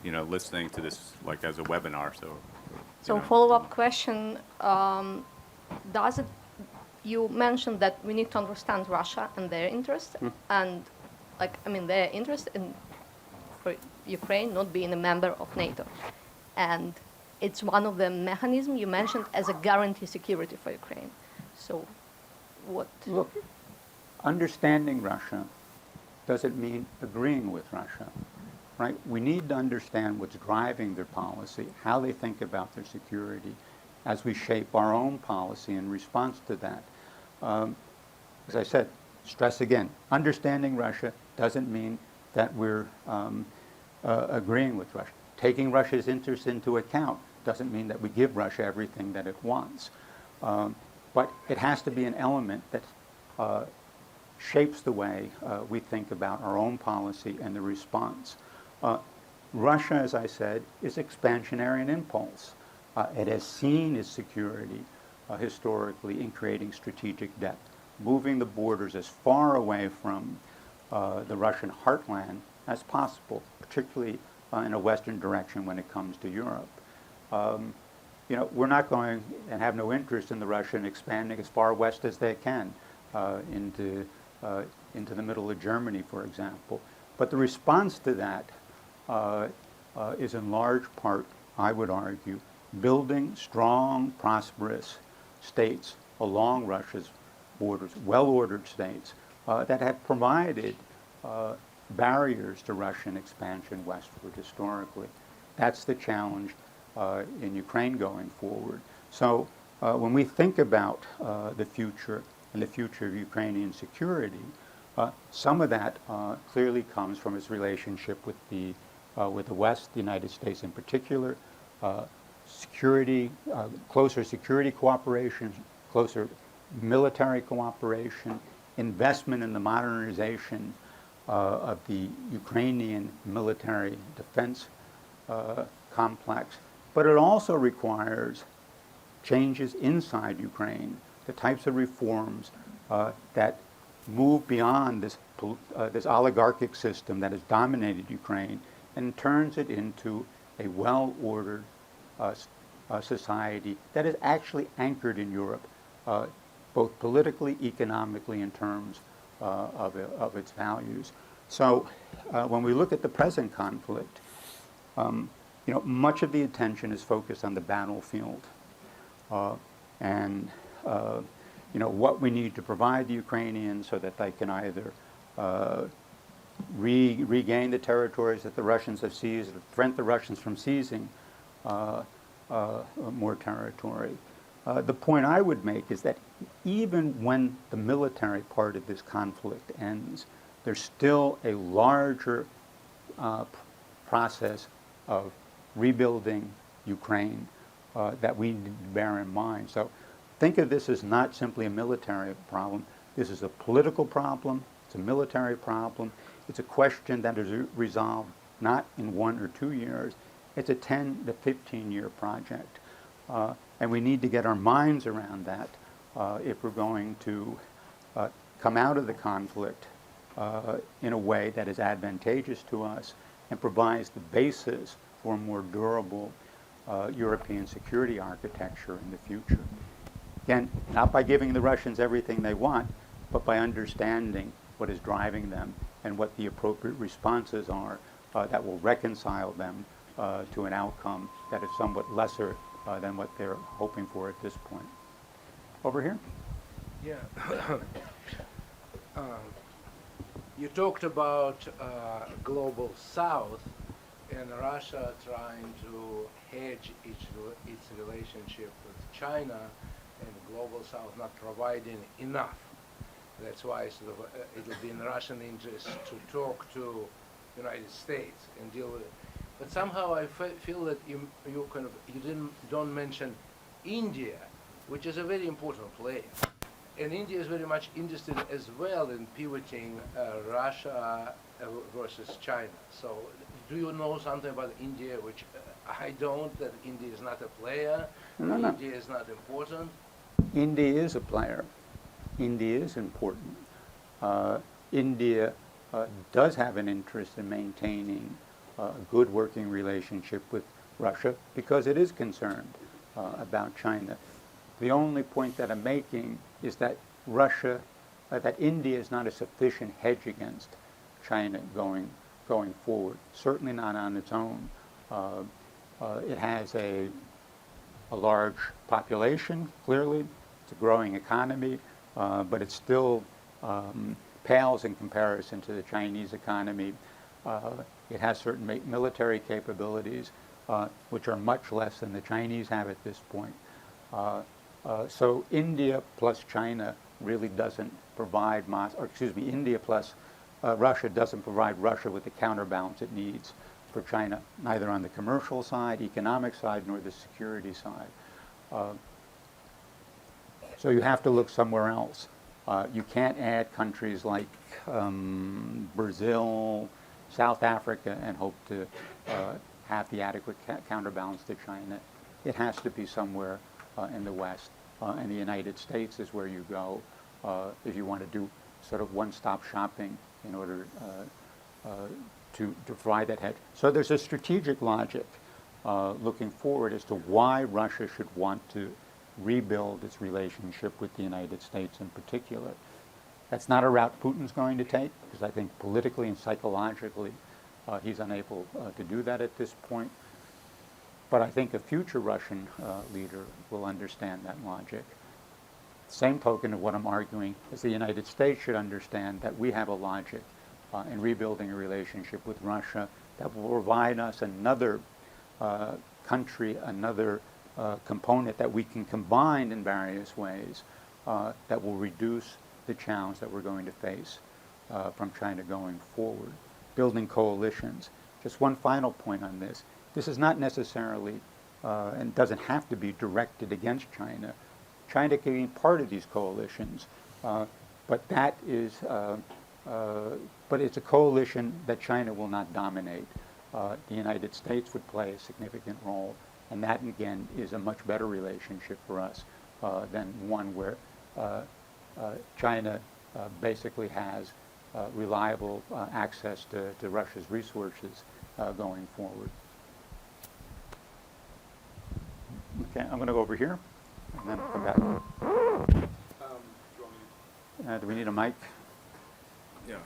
listening to this like as a webinar, so. So follow-up question, you mentioned that we need to understand Russia and their interest, and their interest in for Ukraine not being a member of NATO. And it's one of the mechanisms you mentioned as a guarantee security for Ukraine. So what? Look, understanding Russia doesn't mean agreeing with Russia, right? We need to understand what's driving their policy, how they think about their security, as we shape our own policy in response to that. As I said, stress again, understanding Russia doesn't mean that we're agreeing with Russia. Taking Russia's interests into account doesn't mean that we give Russia everything that it wants. But it has to be an element that shapes the way we think about our own policy and the response. Russia, as I said, is expansionary in impulse. It has seen its security historically in creating strategic depth, moving the borders as far away from the Russian heartland as possible, particularly in a Western direction when it comes to Europe. You know, we're not going and have no interest in the Russian expanding as far west as they can into the middle of Germany, for example. But the response to that is in large part, I would argue, building strong, prosperous states along Russia's borders, well-ordered states that have provided barriers to Russian expansion westward historically. That's the challenge in Ukraine going forward. So when we think about the future and the future of Ukrainian security, some of that clearly comes from its relationship with the West, the United States in particular, security, closer security cooperation, closer military cooperation, investment in the modernization of the Ukrainian military defense complex. But it also requires changes inside Ukraine, the types of reforms that move beyond this oligarchic system that has dominated Ukraine and turns it into a well-ordered society that is actually anchored in Europe, both politically, economically, in terms of its values. So when we look at the present conflict, you know, much of the attention is focused on the battlefield and you know, what we need to provide the Ukrainians so that they can either regain the territories that the Russians have seized, or prevent the Russians from seizing more territory. The point I would make is that even when the military part of this conflict ends, there's still a larger process of rebuilding Ukraine that we need to bear in mind. So think of this as not simply a military problem. This is a political problem. It's a military problem. It's a question that is resolved not in 1 or 2 years. It's a 10 to 15-year project. And we need to get our minds around that if we're going to come out of the conflict in a way that is advantageous to us and provides the basis for a more durable European security architecture in the future. Again, not by giving the Russians everything they want, but by understanding what is driving them and what the appropriate responses are that will reconcile them to an outcome that is somewhat lesser than what they're hoping for at this point. Over here? Yeah. You talked about global south and Russia trying to hedge its relationship with China and global south not providing enough. That's why sort of, it'll be in Russian interest to talk to United States and deal with it. But somehow I feel that you don't mention India, which is a very important player. And India is very much interested as well in pivoting Russia versus China. So do you know something about India, which I don't, that India is not a player, No. India is not important? India is a player. India is important. India does have an interest in maintaining a good working relationship with Russia because it is concerned about China. The only point that I'm making is that that India is not a sufficient hedge against China going forward. Certainly not on its own. It has a a large population, clearly. It's a growing economy, but it still pales in comparison to the Chinese economy. It has certain military capabilities, which are much less than the Chinese have at this point. So India plus China really doesn't provide, India plus Russia doesn't provide Russia with the counterbalance it needs for China, neither on the commercial side, economic side, nor the security side. So you have to look somewhere else. You can't add countries like Brazil, South Africa, and hope to have the adequate counterbalance to China. It has to be somewhere in the West, and the United States is where you go if you want to do sort of one-stop shopping in order to provide that hedge. So there's a strategic logic looking forward as to why Russia should want to rebuild its relationship with the United States in particular. That's not a route Putin's going to take, because I think politically and psychologically he's unable to do that at this point. But I think a future Russian leader will understand that logic. Same token of what I'm arguing is the United States should understand that we have a logic in rebuilding a relationship with Russia that will provide us another country, another component that we can combine in various ways that will reduce the challenge that we're going to face from China going forward. Building coalitions. Just one final point on this. This is not necessarily, and doesn't have to be directed against China. China can be part of these coalitions, but that is, but it's a coalition that China will not dominate. The United States would play a significant role, and that again is a much better relationship for us than one where China basically has reliable access to Russia's resources going forward. Okay, I'm going to go over here, and then come back. Do we need a mic? Yeah.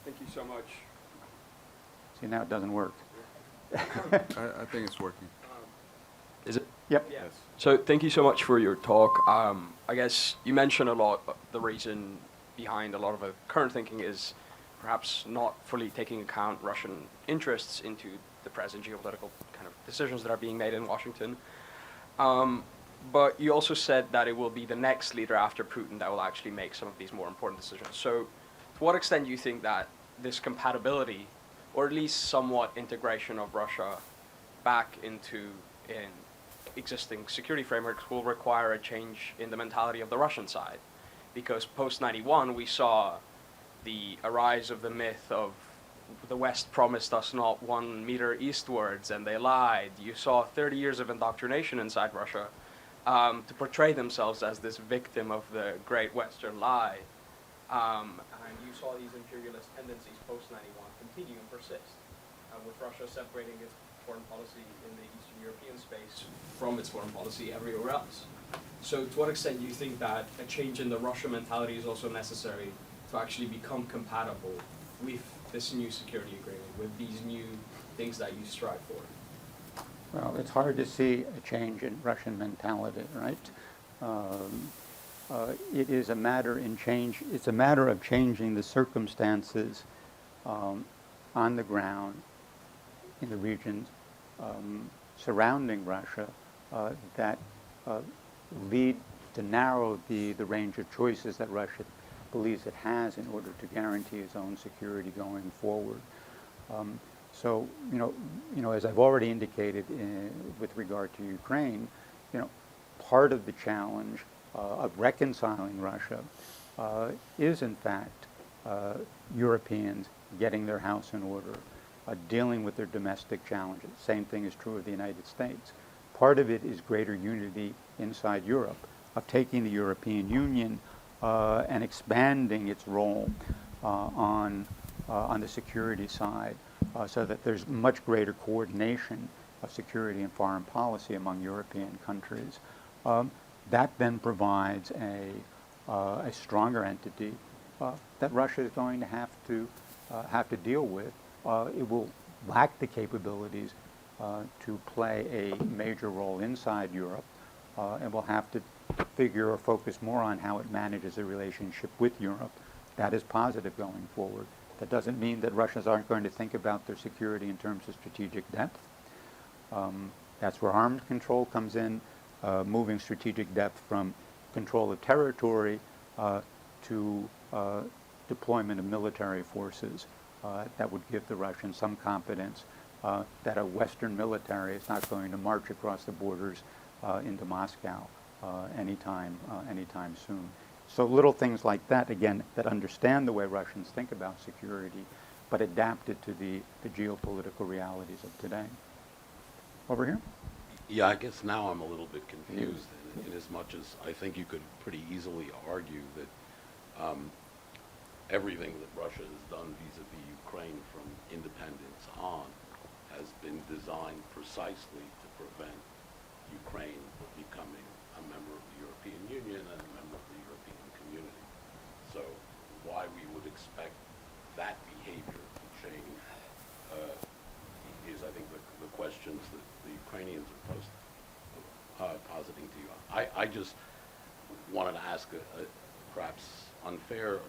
Thank you so much. See, now it doesn't work. I think it's working. Is it? Yep. Yes. So thank you so much for your talk. I guess you mentioned a lot. The reason behind a lot of the current thinking is perhaps not fully taking account Russian interests into the present geopolitical kind of decisions that are being made in Washington. But you also said that it will be the next leader after Putin that will actually make some of these more important decisions. So to what extent do you think that this compatibility, or at least somewhat integration of Russia back into existing security frameworks, will require a change in the mentality of the Russian side? Because post-91, we saw the arise of the myth of the West promised us not 1 meter eastwards, and they lied. You saw 30 years of indoctrination inside Russia to portray themselves as this victim of the great Western lie. And you saw these imperialist tendencies post-91 continue and persist, with Russia separating its foreign policy in the Eastern European space from its foreign policy everywhere else. So to what extent do you think that a change in the Russian mentality is also necessary to actually become compatible with this new security agreement, with these new things that you strive for? Well, it's hard to see a change in Russian mentality, right? It is a matter in change. It's a matter of changing the circumstances on the ground in the regions surrounding Russia that lead to narrow the range of choices that Russia believes it has in order to guarantee its own security going forward. So, as I've already indicated with regard to Ukraine, part of the challenge of reconciling Russia is, in fact, Europeans getting their house in order, dealing with their domestic challenges. Same thing is true of the United States. Part of it is greater unity inside Europe, of taking the European Union and expanding its role on the security side so that there's much greater coordination of security and foreign policy among European countries. That then provides a stronger entity that Russia is going to have to deal with. It will lack the capabilities to play a major role inside Europe, and will have to figure or focus more on how it manages a relationship with Europe. That is positive going forward. That doesn't mean that Russians aren't going to think about their security in terms of strategic depth. That's where arms control comes in, moving strategic depth from control of territory to deployment of military forces. That would give the Russians some confidence that a Western military is not going to march across the borders into Moscow anytime soon. So little things like that, again, that understand the way Russians think about security, but adapt it to the geopolitical realities of today. Over here? Yeah, I guess now I'm a little bit confused in as much as I think you could pretty easily argue that everything that Russia has done vis-a-vis Ukraine from independence on has been designed precisely to prevent Ukraine becoming a member of the European Union and a member of the European community. So why we would expect that behavior to change is, I think, the questions that the Ukrainians are positing to you. I just wanted to ask a perhaps unfair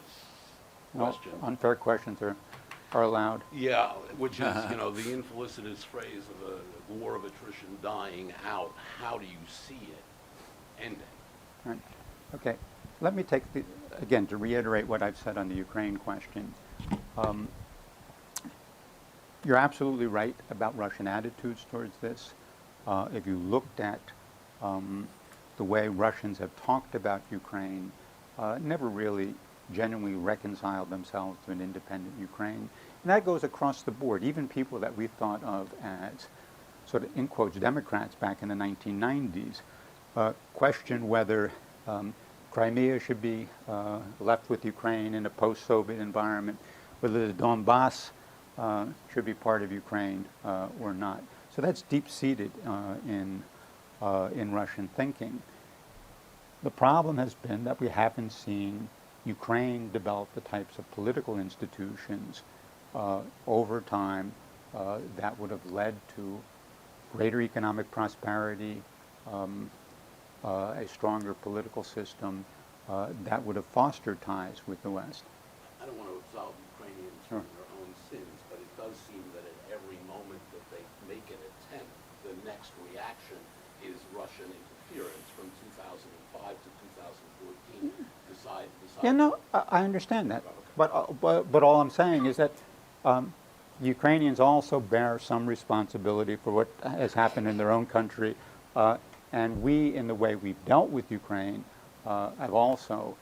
question. No, unfair questions are allowed. Yeah, which is, you know, the infelicitous phrase of a war of attrition dying out. How do you see it ending? Right. Okay. Let me take again, to reiterate what I've said on the Ukraine question. You're absolutely right about Russian attitudes towards this. If you looked at the way Russians have talked about Ukraine, never really genuinely reconciled themselves to an independent Ukraine. And that goes across the board. Even people that we thought of as sort of, in quotes, Democrats back in the 1990s questioned whether Crimea should be left with Ukraine in a post-Soviet environment, whether the Donbass should be part of Ukraine or not. So that's deep-seated in Russian thinking. The problem has been that we haven't seen Ukraine develop the types of political institutions over time that would have led to greater economic prosperity, a stronger political system that would have fostered ties with the West. I don't want to absolve Ukrainians from their own sins, but it does seem that at every moment that they make an attempt, the next reaction is Russian interference from 2005 to 2014. Yeah, no, I understand that. But all I'm saying is that Ukrainians also bear some responsibility for what has happened in their own country. And we, in the way we've dealt with Ukraine, have also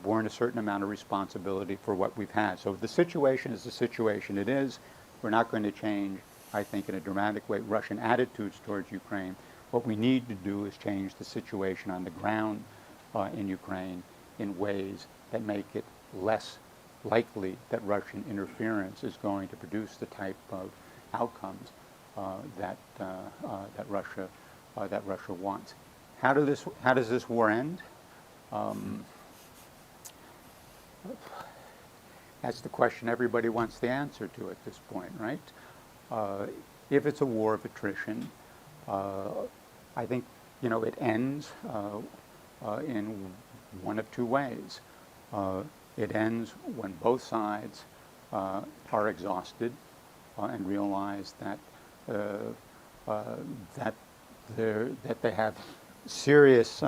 borne a certain amount of responsibility for what we've had. So the situation is the situation it is. We're not going to change, I think, in a dramatic way, Russian attitudes towards Ukraine. What we need to do is change the situation on the ground in Ukraine in ways that make it less likely that Russian interference is going to produce the type of outcomes that Russia wants. How does this war end? That's the question everybody wants the answer to at this point, right? If it's a war of attrition, I think it ends in one of two ways. It ends when both sides are exhausted and realize that they have serious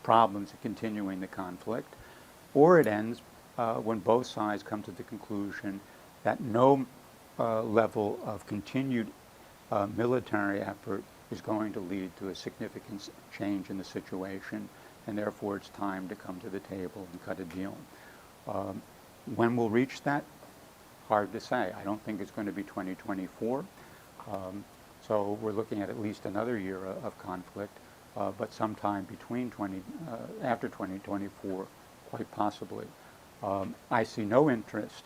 problems in continuing the conflict, or it ends when both sides come to the conclusion that no level of continued military effort is going to lead to a significant change in the situation, and therefore it's time to come to the table and cut a deal. When we'll reach that, hard to say. I don't think it's going to be 2024. So we're looking at least another year of conflict, but sometime between after 2024, quite possibly. I see no interest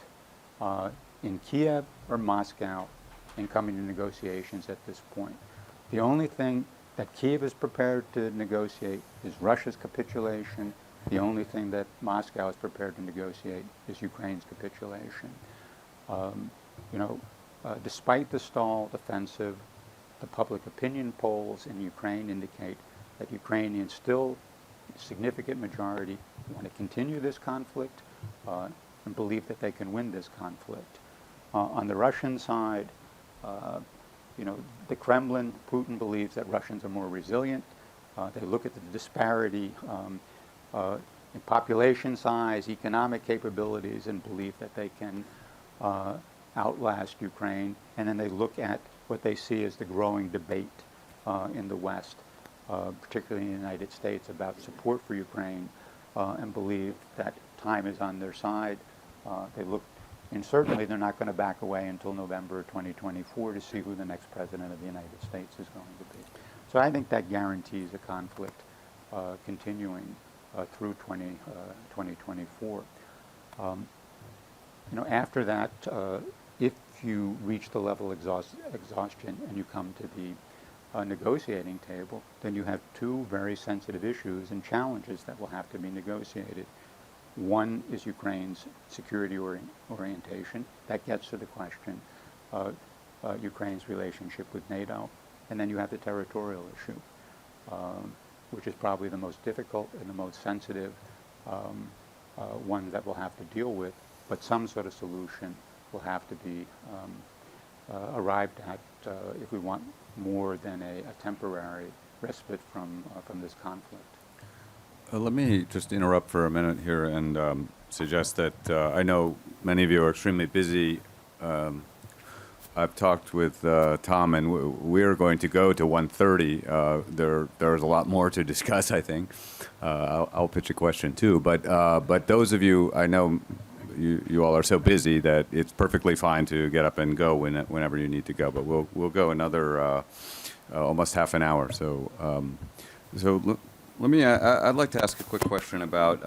in Kiev or Moscow in coming to negotiations at this point. The only thing that Kiev is prepared to negotiate is Russia's capitulation. The only thing that Moscow is prepared to negotiate is Ukraine's capitulation. despite the stalled offensive, the public opinion polls in Ukraine indicate that Ukrainians still, a significant majority, want to continue this conflict and believe that they can win this conflict. On the Russian side, the Kremlin, Putin believes that Russians are more resilient. They look at the disparity in population size, economic capabilities, and believe that they can outlast Ukraine. And then they look at what they see as the growing debate in the West, particularly in the United States, about support for Ukraine, and believe that time is on their side. And certainly they're not going to back away until November 2024 to see who the next president of the United States is going to be. So I think that guarantees a conflict continuing through 2024. After that, if you reach the level of exhaustion and you come to the negotiating table, then you have two very sensitive issues and challenges that will have to be negotiated. One is Ukraine's security orientation. That gets to the question of Ukraine's relationship with NATO. And then you have the territorial issue, which is probably the most difficult and the most sensitive one that we'll have to deal with. But some sort of solution will have to be arrived at if we want more than a temporary respite from this conflict. Let me just interrupt for a minute here and suggest that I know many of you are extremely busy. I've talked with Tom, and we're going to go to 1:30. There's a lot more to discuss, I think. I'll pitch a question too, but those of you, I know you all are so busy that it's perfectly fine to get up and go whenever you need to go. But we'll go another almost half an hour. So let me. I'd like to ask a quick question about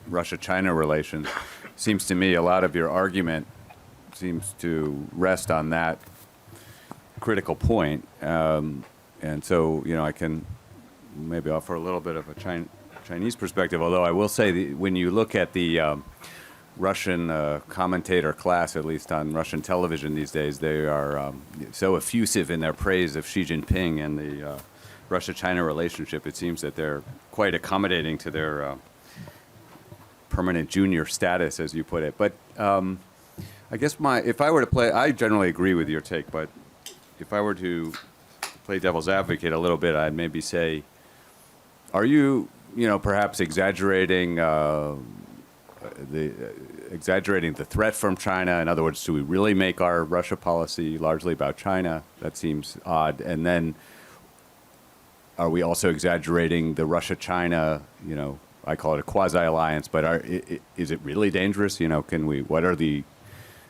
Russia-China relations. Seems to me a lot of your argument seems to rest on that critical point, and so I can maybe offer a little bit of a Chinese perspective. Although I will say when you look at the Russian commentator class, at least on Russian television these days, they are so effusive in their praise of Xi Jinping and the Russia-China relationship. It seems that they're quite accommodating to their permanent junior status, as you put it. But I guess if I were to play, I generally agree with your take, but if I were to play devil's advocate a little bit, I'd maybe say, are you, perhaps exaggerating the threat from China? In other words, do we really make our Russia policy largely about China? That seems odd. And then, are we also exaggerating the Russia-China, I call it a quasi-alliance, but is it really dangerous?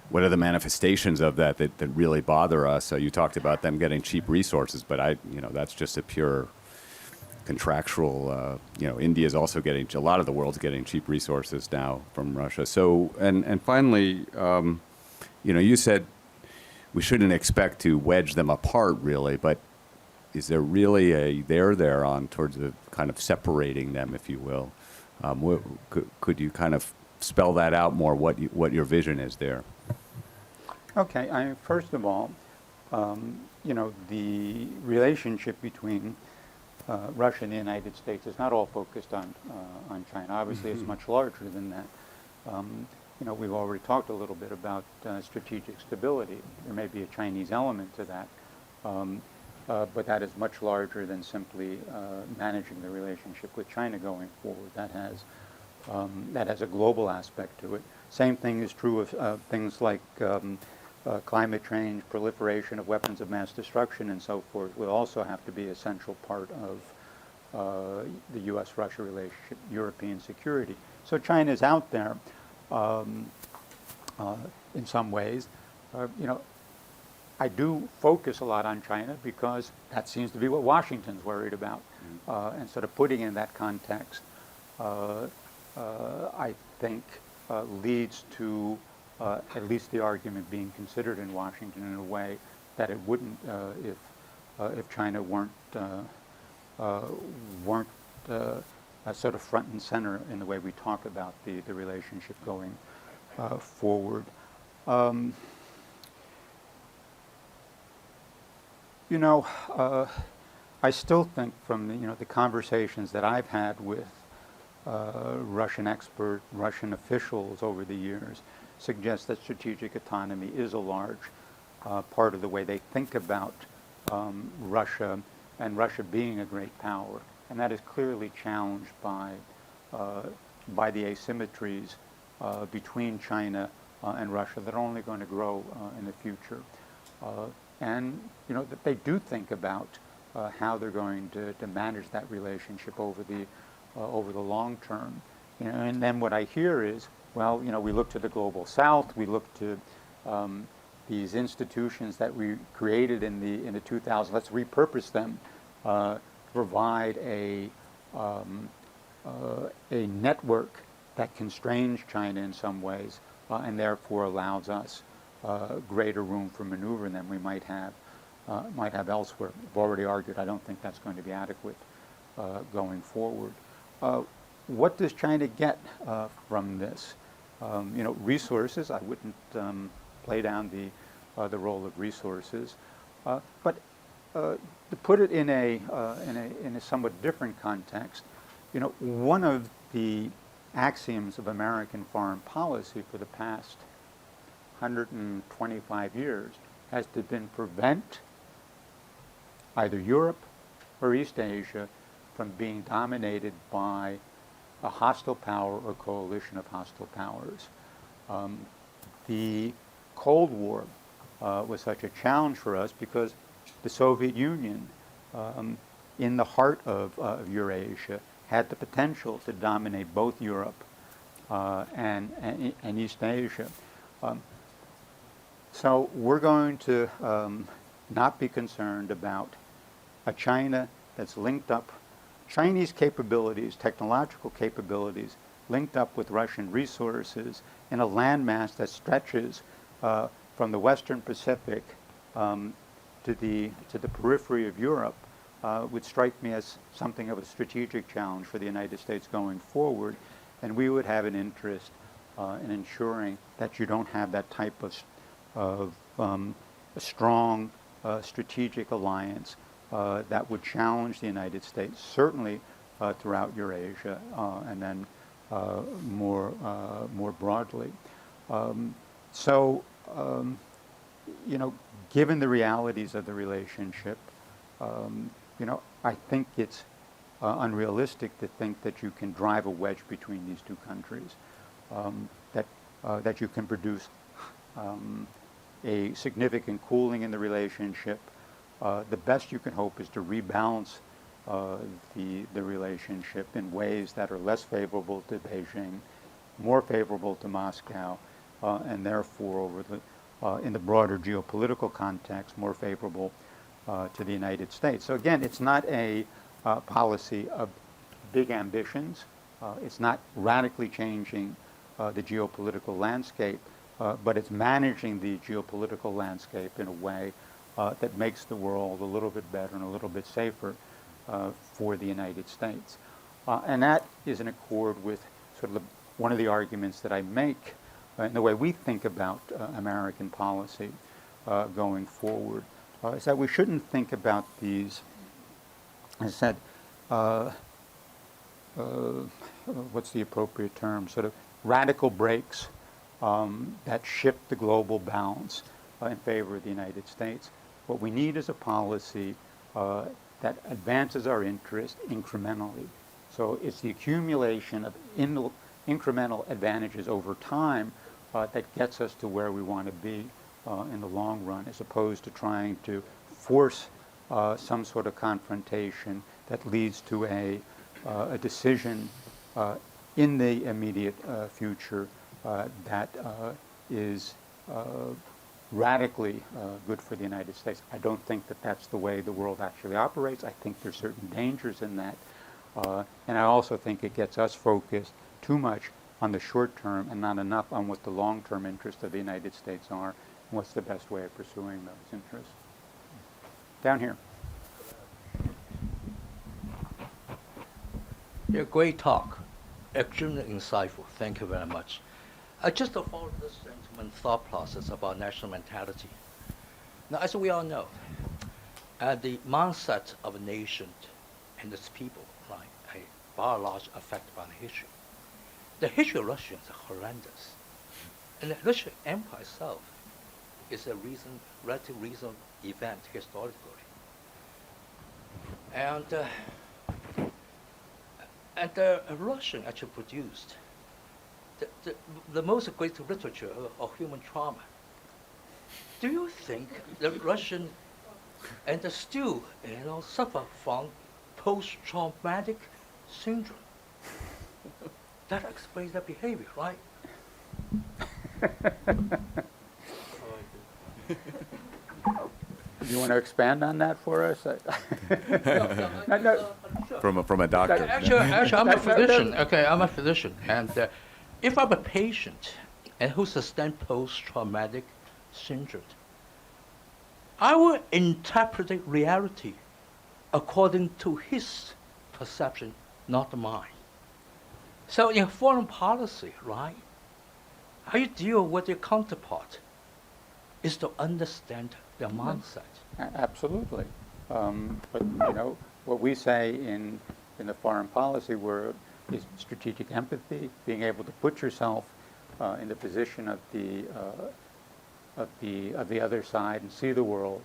What are the manifestations of that really bother us? You talked about them getting cheap resources, but that's just a pure contractual, India is also getting, a lot of the world's getting cheap resources now from Russia. So, and finally, you said we shouldn't expect to wedge them apart really, but is there really a there on towards the kind of separating them, if you will? Could you kind of spell that out more, what your vision is there? Okay, first of all, the relationship between Russia and the United States is not all focused on China. Obviously, it's much larger than that. We've already talked a little bit about strategic stability. There may be a Chinese element to that, but that is much larger than simply managing the relationship with China going forward. That has a global aspect to it. Same thing is true of things like climate change, proliferation of weapons of mass destruction, and so forth will also have to be an essential part of the U.S.-Russia relationship, European security. So China is out there in some ways. I do focus a lot on China because that seems to be what Washington's worried about. And sort of putting in that context, I think leads to at least the argument being considered in Washington in a way that it wouldn't if China weren't sort of front and center in the way we talk about the relationship going forward. You know, I still think from the conversations that I've had with Russian experts, Russian officials over the years, suggest that strategic autonomy is a large part of the way they think about Russia and Russia being a great power, and that is clearly challenged by the asymmetries between China and Russia that are only going to grow in the future. And that they do think about how they're going to manage that relationship over the long term. And then what I hear is, well, we look to the global South, we look to these institutions that we created in the 2000s. Let's repurpose them to provide a network that constrains China in some ways and therefore allows us greater room for maneuver than we might have elsewhere. I've already argued I don't think that's going to be adequate going forward. What does China get from this? Resources. I wouldn't play down the role of resources, but to put it in a somewhat different context, one of the axioms of American foreign policy for the past 125 years has been prevent either Europe or East Asia from being dominated by a hostile power or coalition of hostile powers. The Cold War was such a challenge for us because the Soviet Union, in the heart of Eurasia, had the potential to dominate both Europe and East Asia. So we're going to not be concerned about a China that's linked up, Chinese capabilities, technological capabilities, linked up with Russian resources in a landmass that stretches from the Western Pacific to the periphery of Europe, would strike me as something of a strategic challenge for the United States going forward, and we would have an interest in ensuring that you don't have that type of a strong strategic alliance that would challenge the United States, certainly throughout Eurasia, and then more broadly. Given the realities of the relationship, I think it's unrealistic to think that you can drive a wedge between these two countries, that you can produce a significant cooling in the relationship. The best you can hope is to rebalance the relationship in ways that are less favorable to Beijing, more favorable to Moscow, and therefore in the broader geopolitical context, more favorable to the United States. So again, it's not a policy of big ambitions. It's not radically changing the geopolitical landscape, but it's managing the geopolitical landscape in a way that makes the world a little bit better and a little bit safer for the United States. And that is in accord with sort of one of the arguments that I make in the way we think about American policy going forward, is that we shouldn't think about these, as I said, what's the appropriate term, sort of radical breaks that shift the global balance in favor of the United States. What we need is a policy that advances our interest incrementally. So it's the accumulation of incremental advantages over time that gets us to where we want to be in the long run, as opposed to trying to force some sort of confrontation that leads to a decision in the immediate future that is radically good for the United States. I don't think that that's the way the world actually operates. I think there's certain dangers in that. And I also think it gets us focused too much on the short term and not enough on what the long-term interests of the United States are and what's the best way of pursuing those interests. Down here. Yeah, great talk. Extremely insightful. Thank you very much. Just to follow this gentleman's thought process about national mentality. Now, as we all know, the mindset of a nation and its people, right, are by and large affected by the history. The history of Russia is horrendous. And the Russian Empire itself is a relatively recent event historically. And the Russian actually produced the most great literature of human trauma. Do you think the Russian and still, suffer from post-traumatic syndrome? That explains their behavior, right? You want to expand on that for us? Sure. From a doctor. Actually, I'm a physician. Okay, I'm a physician, and if I'm a patient and who sustained post-traumatic syndrome, I will interpret reality according to his perception, not mine. So in foreign policy, right, how you deal with your counterpart is to understand their mindset. Absolutely. But, what we say in the foreign policy world is strategic empathy, being able to put yourself in the position of the other side and see the world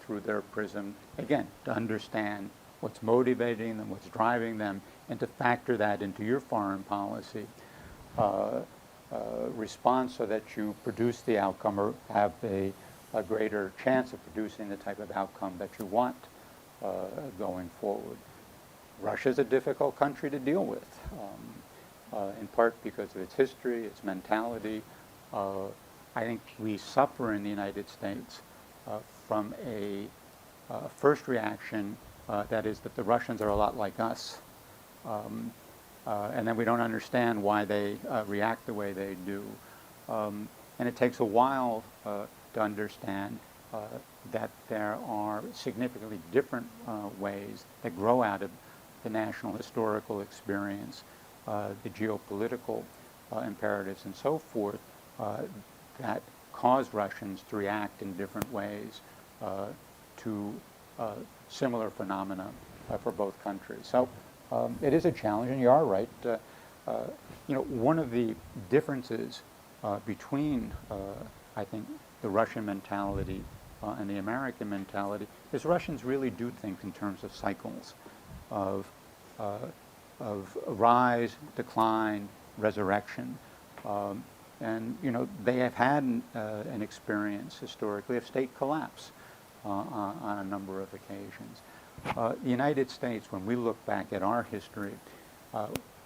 through their prism. Again, to understand what's motivating them, what's driving them, and to factor that into your foreign policy response so that you produce the outcome or have a greater chance of producing the type of outcome that you want going forward. Russia's a difficult country to deal with, in part because of its history, its mentality. I think we suffer in the United States from a first reaction that is that the Russians are a lot like us. And then we don't understand why they react the way they do. And it takes a while to understand that there are significantly different ways that grow out of the national historical experience, the geopolitical imperatives and so forth, that cause Russians to react in different ways to similar phenomena for both countries. So it is a challenge, and you are right. One of the differences between, I think, the Russian mentality and the American mentality is Russians really do think in terms of cycles of rise, decline, resurrection. And they have had an experience historically of state collapse on a number of occasions. The United States, when we look back at our history,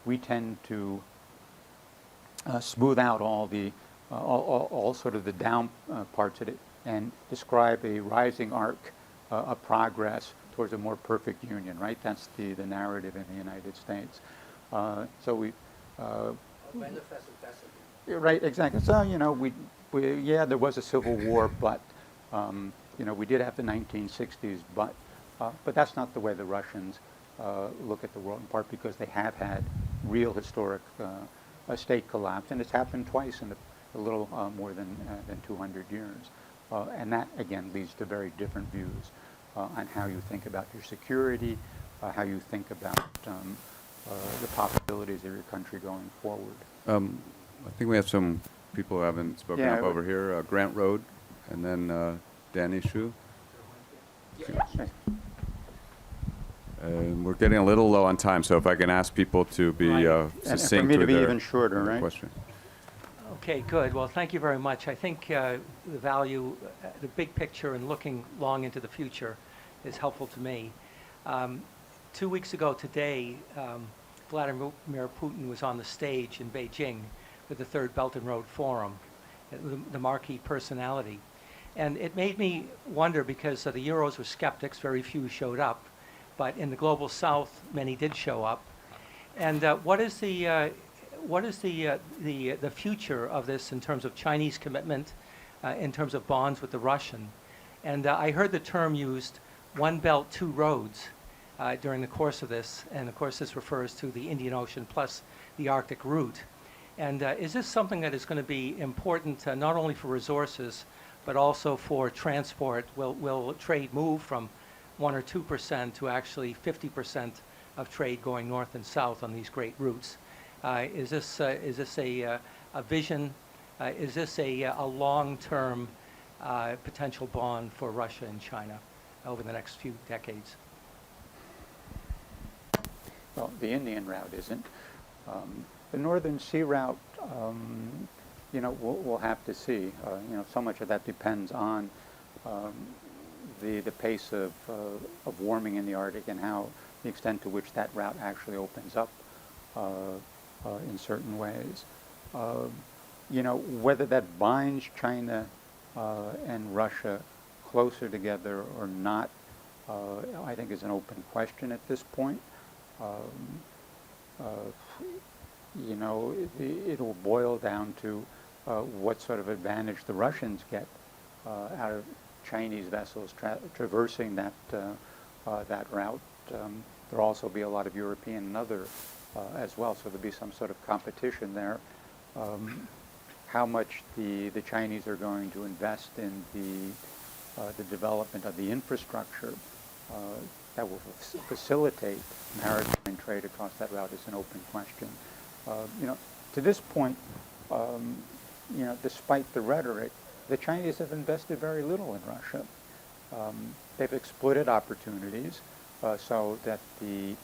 we tend to smooth out all sort of the down parts of it and describe a rising arc of progress towards a more perfect union, right? That's the narrative in the United States. So we... Manifest destiny. Right, exactly. So, yeah, there was a civil war, but, we did have the 1960s, but that's not the way the Russians look at the world, in part because they have had real historic state collapse, and it's happened twice in a little more than 200 years. And that, again, leads to very different views on how you think about your security, how you think about the possibilities of your country going forward. I think we have some people who haven't spoken Yeah, up over here. Grant Road, and then Danny Shu. And we're getting a little low on time, so if I can ask people to be And for succinct me to with be their even shorter, right? question. Okay, good. Well, thank you very much. I think the value, the big picture and looking long into the future is helpful to me. 2 weeks ago today, Vladimir Putin was on the stage in Beijing with the Third Belt and Road Forum, the marquee personality. And it made me wonder, because the Euros were skeptics, very few showed up, but in the global south, many did show up. And what is the future of this in terms of Chinese commitment, in terms of bonds with the Russian? And I heard the term used, one belt, two roads, during the course of this. And of course, this refers to the Indian Ocean plus the Arctic route. And is this something that is going to be important not only for resources, but also for transport. Will trade move from 1 or 2% to actually 50% of trade going north and south on these great routes? Is this a vision? Is this a long-term potential bond for Russia and China over the next few decades? Well, the Indian route isn't. The Northern Sea route, we'll have to see. So much of that depends on the pace of warming in the Arctic and how the extent to which that route actually opens up in certain ways. Whether that binds China and Russia closer together or not, I think is an open question at this point. It'll boil down to what sort of advantage the Russians get out of Chinese vessels traversing that route. There'll also be a lot of European and other as well, so there'll be some sort of competition there. How much the Chinese are going to invest in the development of the infrastructure that will facilitate maritime trade across that route is an open question. To this point, despite the rhetoric, the Chinese have invested very little in Russia. They've exploited opportunities so that the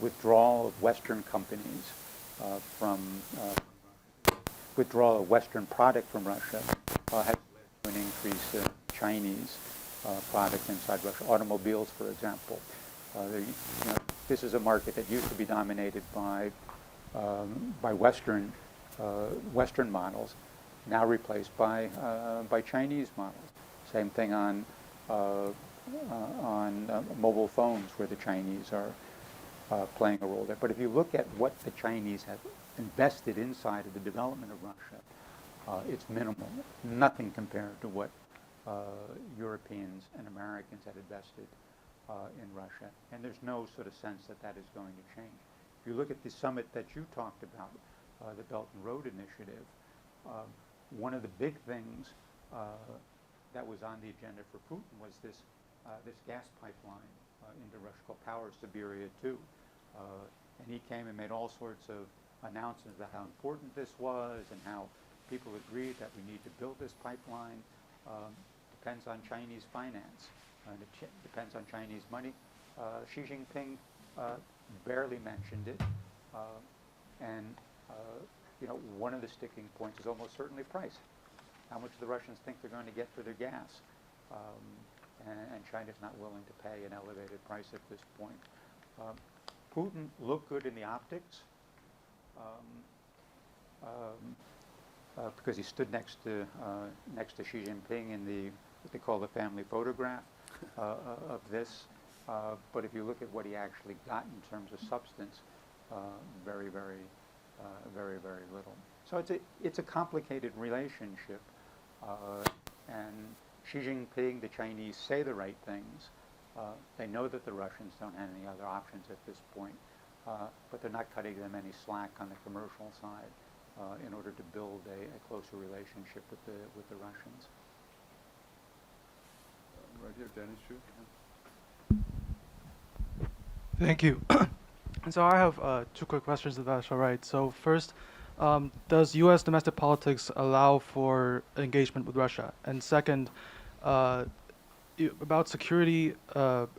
withdrawal of Western companies withdrawal of Western product from Russia has led to an increase in Chinese product inside Russia. Automobiles, for example. This is a market that used to be dominated by Western models, now replaced by Chinese models. Same thing on mobile phones, where the Chinese are playing a role there. But if you look at what the Chinese have invested inside of the development of Russia, it's minimal. Nothing compared to what Europeans and Americans had invested in Russia. And there's no sort of sense that that is going to change. If you look at the summit that you talked about, the Belt and Road Initiative, one of the big things that was on the agenda for Putin was this gas pipeline into Russia called Power Siberia 2. And he came and made all sorts of announcements about how important this was and how people agreed that we need to build this pipeline. Depends on Chinese finance, and it depends on Chinese money. Xi Jinping barely mentioned it, and one of the sticking points is almost certainly price. How much the Russians think they're going to get for their gas, and China's not willing to pay an elevated price at this point. Putin looked good in the optics because he stood next to Xi Jinping in what they call the family photograph of this. But if you look at what he actually got in terms of substance, very, very little. So it's a complicated relationship, and Xi Jinping, the Chinese say the right things. They know that the Russians don't have any other options at this point, but they're not cutting them any slack on the commercial side in order to build a closer relationship with the Russians. Right here, Dennis, Chu. Thank you. So I have two quick questions, if that's all right. So first, does U.S. domestic politics allow for engagement with Russia? And second, about security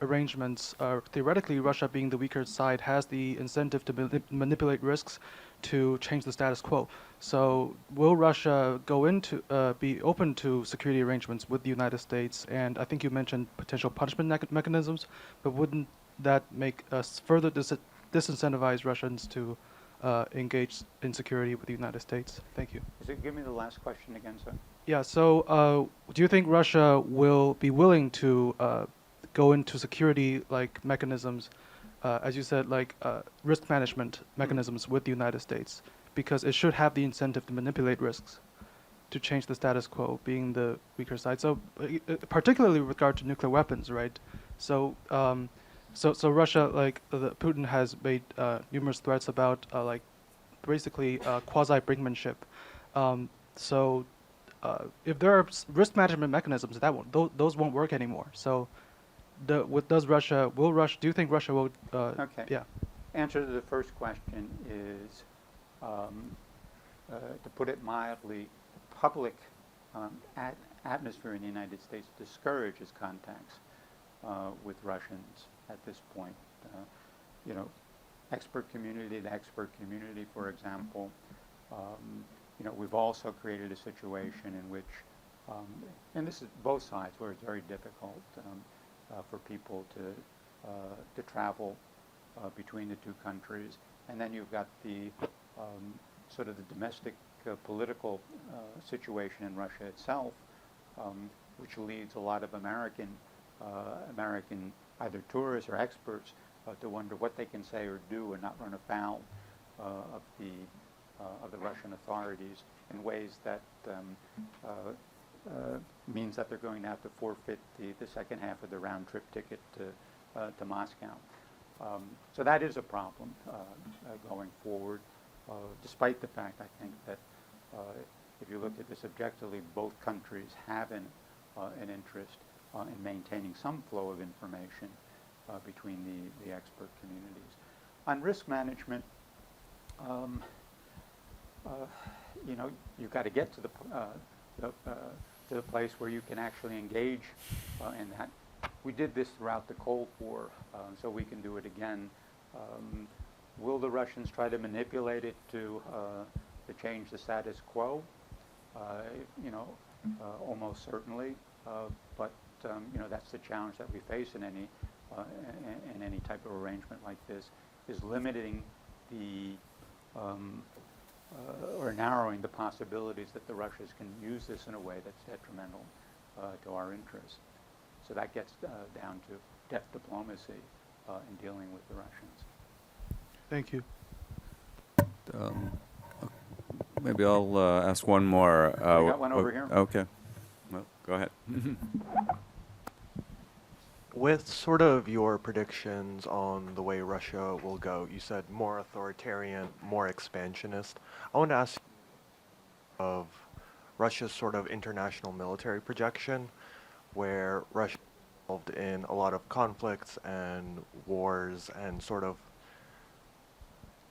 arrangements, theoretically, Russia being the weaker side has the incentive to manipulate risks to change the status quo. So will Russia be open to security arrangements with the United States? And I think you mentioned potential punishment mechanisms, but wouldn't that make us further disincentivize Russians to engage in security with the United States? Thank you. Give me the last question again, sir. Yeah, so do you think Russia will be willing to go into security mechanisms, as you said, risk management mechanisms with the United States? Because it should have the incentive to manipulate risks to change the status quo, being the weaker side. So particularly with regard to nuclear weapons, right? So so Russia, Putin has made numerous threats about basically quasi-brinkmanship. So if there are risk management mechanisms, that won't, those won't work anymore. So, do you think Russia will? Okay. Yeah. Answer to the first question is, to put it mildly, public atmosphere in the United States discourages contacts with Russians at this point. You know, expert community to expert community, for example. You know, we've also created a situation in which, and this is both sides, where it's very difficult for people to travel between the two countries. And then you've got the sort of the domestic political situation in Russia itself, which leads a lot of American either tourists or experts to wonder what they can say or do and not run afoul of the Russian authorities in ways that means that they're going to have to forfeit the second half of the round trip ticket to Moscow. So that is a problem going forward, despite the fact, I think, that if you look at this objectively, both countries have an interest in maintaining some flow of information between the expert communities. On risk management, you know, you've got to get to the place where you can actually engage in that. We did this throughout the Cold War, so we can do it again. Will the Russians try to manipulate it to change the status quo? You know, almost certainly. But you know, that's the challenge that we face in any type of arrangement like this, is limiting the or narrowing the possibilities that the Russians can use this in a way that's detrimental to our interests. So that gets down to deft diplomacy in dealing with the Russians. Thank you. Maybe I'll ask one more. We got one over here. Okay. Well, go ahead. With sort of your predictions on the way Russia will go, you said more authoritarian, more expansionist. I want to ask of Russia's sort of international military projection, where Russia is involved in a lot of conflicts and wars and sort of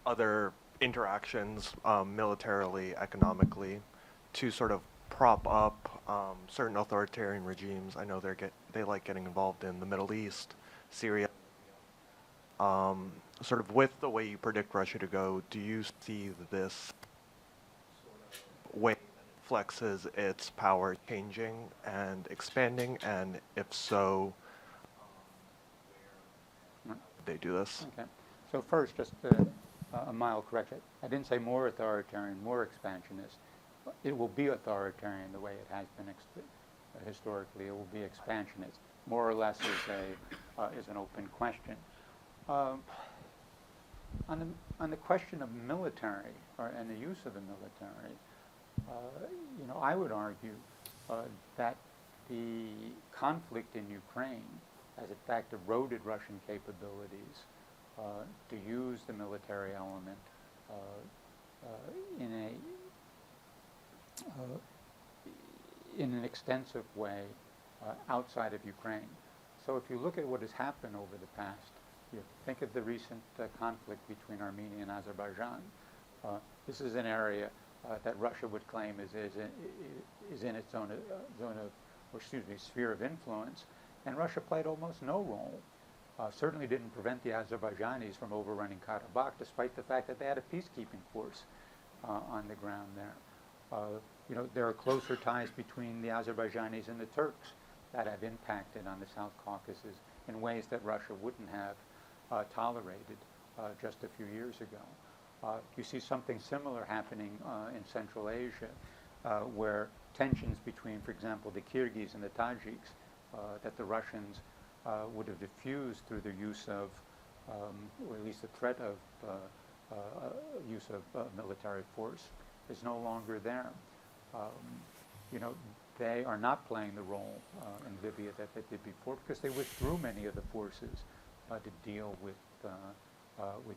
other interactions militarily, economically, to sort of prop up certain authoritarian regimes. I know they like getting involved in the Middle East, Syria. Sort of with the way you predict Russia to go, do you see this way it flexes its power changing and expanding? And if so, where would they do this? Okay. So first, just a mild correction. I didn't say more authoritarian, more expansionist. It will be authoritarian the way it has been historically. It will be expansionist. More or less is an open question. On the question of military and the use of the military, you know, I would argue that the conflict in Ukraine has in fact eroded Russian capabilities to use the military element in an extensive way outside of Ukraine. So if you look at what has happened over the past, you think of the recent conflict between Armenia and Azerbaijan. This is an area that Russia would claim is in its own sphere of influence, and Russia played almost no role. Certainly didn't prevent the Azerbaijanis from overrunning Karabakh, despite the fact that they had a peacekeeping force on the ground there. You know, there are closer ties between the Azerbaijanis and the Turks that have impacted on the South Caucasus in ways that Russia wouldn't have tolerated just a few years ago. You see something similar happening in Central Asia, where tensions between, for example, the Kyrgyz and the Tajiks, that the Russians would have diffused through the use of, or at least the threat of use of military force, is no longer there. You know, they are not playing the role in Libya that they did before, because they withdrew many of the forces to deal with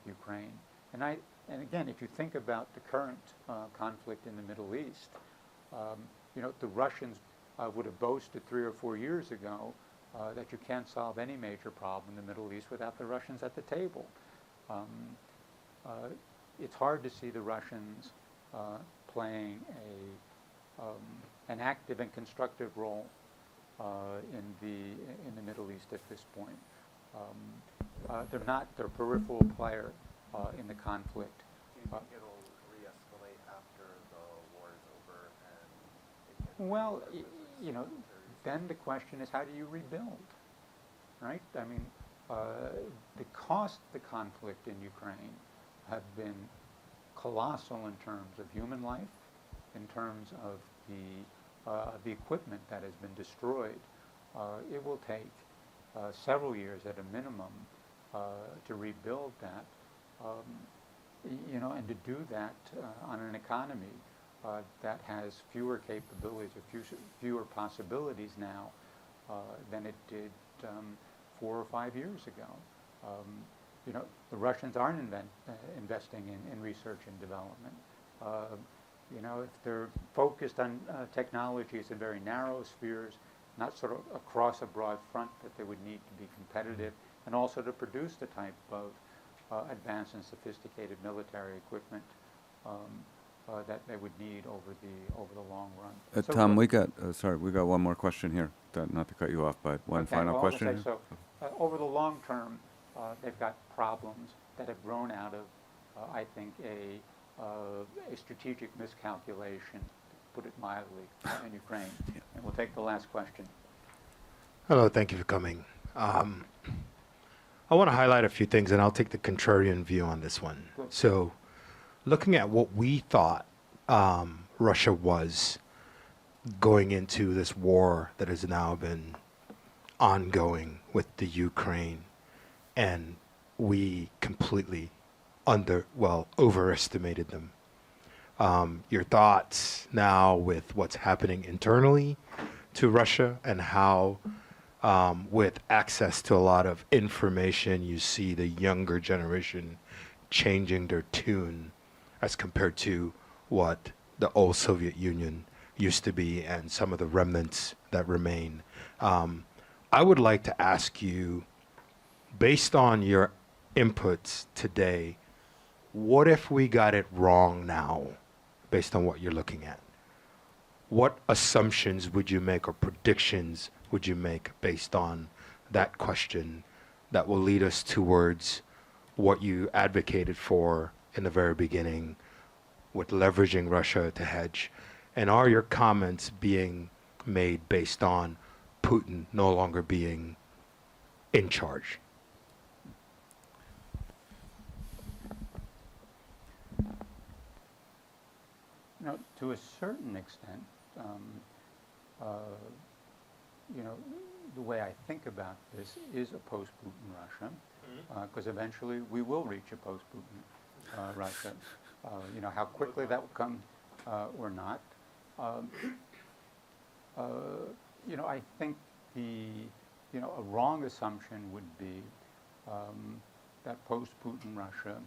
Ukraine. And again, if you think about the current conflict in the Middle East, the Russians would have boasted 3 or 4 years ago that you can't solve any major problem in the Middle East without the Russians at the table. It's hard to see the Russians playing an active and constructive role in the Middle East at this point. They're a peripheral player in the conflict. Do you think it'll re-escalate after the war is over and it can Well, their business then the question is, how do you rebuild? Right? I mean, the cost of the conflict in Ukraine have been colossal in terms of human life, in terms of the equipment that has been destroyed. It will take several years at a minimum to rebuild that, and to do that on an economy that has fewer capabilities or fewer possibilities now than it did 4 or 5 years ago. The Russians aren't investing in research and development. If they're focused on technologies in very narrow spheres, not sort of across a broad front that they would need to be competitive, and also to produce the type of advanced and sophisticated military equipment that they would need over the long run. So Tom, we got one more question here. Not to cut you off, but one okay, final well, question. I'll say so. Over the long term, they've got problems that have grown out of, I think, a strategic miscalculation, to put it mildly, in Ukraine. Yeah. And we'll take the last question. Hello, thank you for coming. I want to highlight a few things, and I'll take the contrarian view on this one. Good. So, looking at what we thought Russia was going into this war that has now been ongoing with the Ukraine, and we completely overestimated them. Your thoughts now with what's happening internally to Russia, and how with access to a lot of information, you see the younger generation changing their tune as compared to what the old Soviet Union used to be and some of the remnants that remain. I would like to ask you, based on your inputs today, what if we got it wrong now, based on what you're looking at? What assumptions would you make, or predictions would you make based on that question, that will lead us towards what you advocated for in the very beginning with leveraging Russia to hedge? And are your comments being made based on Putin no longer being in charge? To a certain extent, the way I think about this is a post-Putin Russia, because eventually we will reach a post-Putin Russia. How quickly that will come or not. I think a wrong assumption would be that post-Putin Russia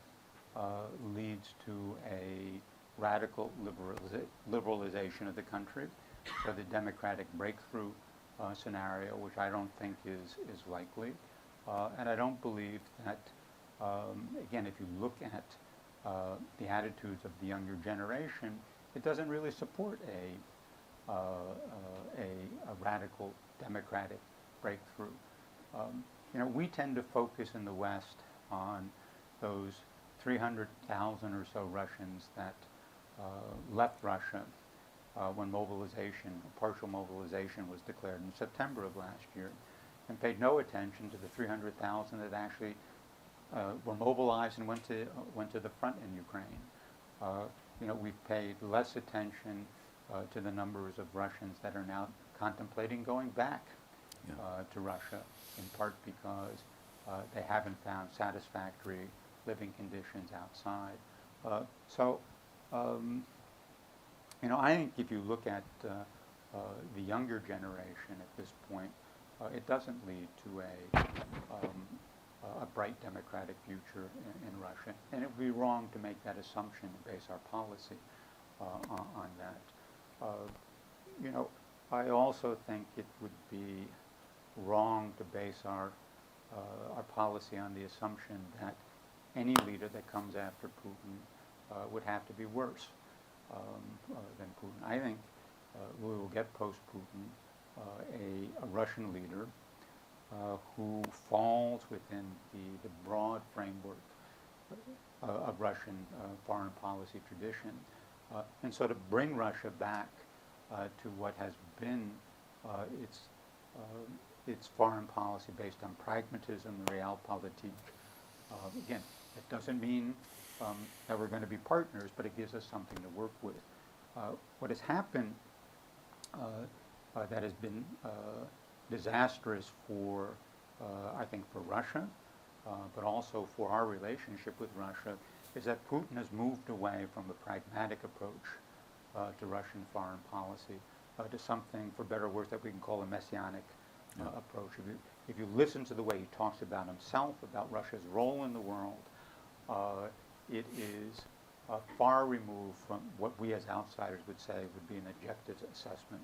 leads to a radical liberalization of the country, so the democratic breakthrough scenario, which I don't think is likely. And I don't believe that, again, if you look at the attitudes of the younger generation, it doesn't really support a radical democratic breakthrough. We tend to focus in the West on those 300,000 or so Russians that left Russia when partial mobilization was declared in September of last year, and paid no attention to the 300,000 that actually were mobilized and went to the front in Ukraine. We've paid less attention to the numbers of Russians that are now contemplating going back to Russia, in part because they haven't found satisfactory living conditions outside. I think if you look at the younger generation at this point, it doesn't lead to a bright democratic future in Russia, and it would be wrong to make that assumption and base our policy on that. you know, I also think it would be wrong to base our policy on the assumption that any leader that comes after Putin would have to be worse than Putin. I think we will get post-Putin a Russian leader who falls within the broad framework of Russian foreign policy tradition, and sort of bring Russia back to what has been its foreign policy based on pragmatism, realpolitik. Again, it doesn't mean that we're going to be partners, but it gives us something to work with. What has happened that has been disastrous for, I think, for Russia, but also for our relationship with Russia, is that Putin has moved away from a pragmatic approach to Russian foreign policy to something, for better or worse, that we can call a messianic approach. If you listen to the way he talks about himself, about Russia's role in the world, it is far removed from what we as outsiders would say would be an objective assessment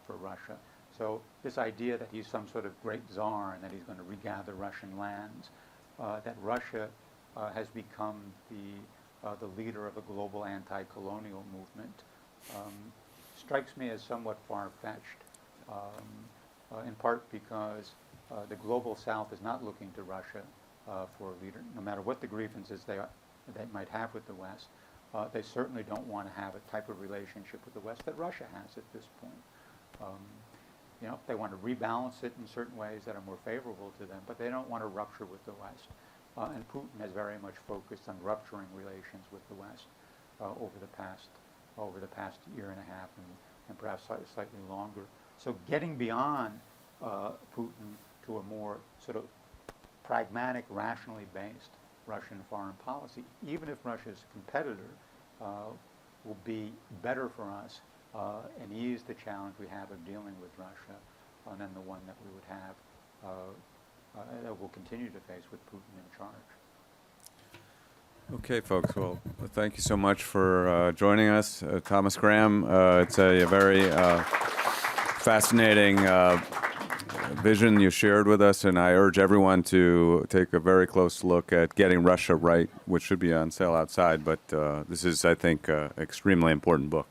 for Russia. So this idea that he's some sort of great czar and that he's going to regather Russian lands, that Russia has become the leader of a global anti-colonial movement, strikes me as somewhat far-fetched, in part because the global South is not looking to Russia for a leader. No matter what the grievances they might have with the West, they certainly don't want to have a type of relationship with the West that Russia has at this point. You know, they want to rebalance it in certain ways that are more favorable to them, but they don't want to rupture with the West. And Putin has very much focused on rupturing relations with the West over the past year and a half and perhaps slightly longer. So getting beyond Putin to a more sort of pragmatic, rationally based Russian foreign policy, even if Russia is a competitor, will be better for us and ease the challenge we have of dealing with Russia than the one that we would have, that we'll continue to face with Putin in charge. Okay, folks. Well, thank you so much for joining us. Thomas Graham, it's a very fascinating vision you shared with us, and I urge everyone to take a very close look at Getting Russia Right, which should be on sale outside, but this is, I think, an extremely important book.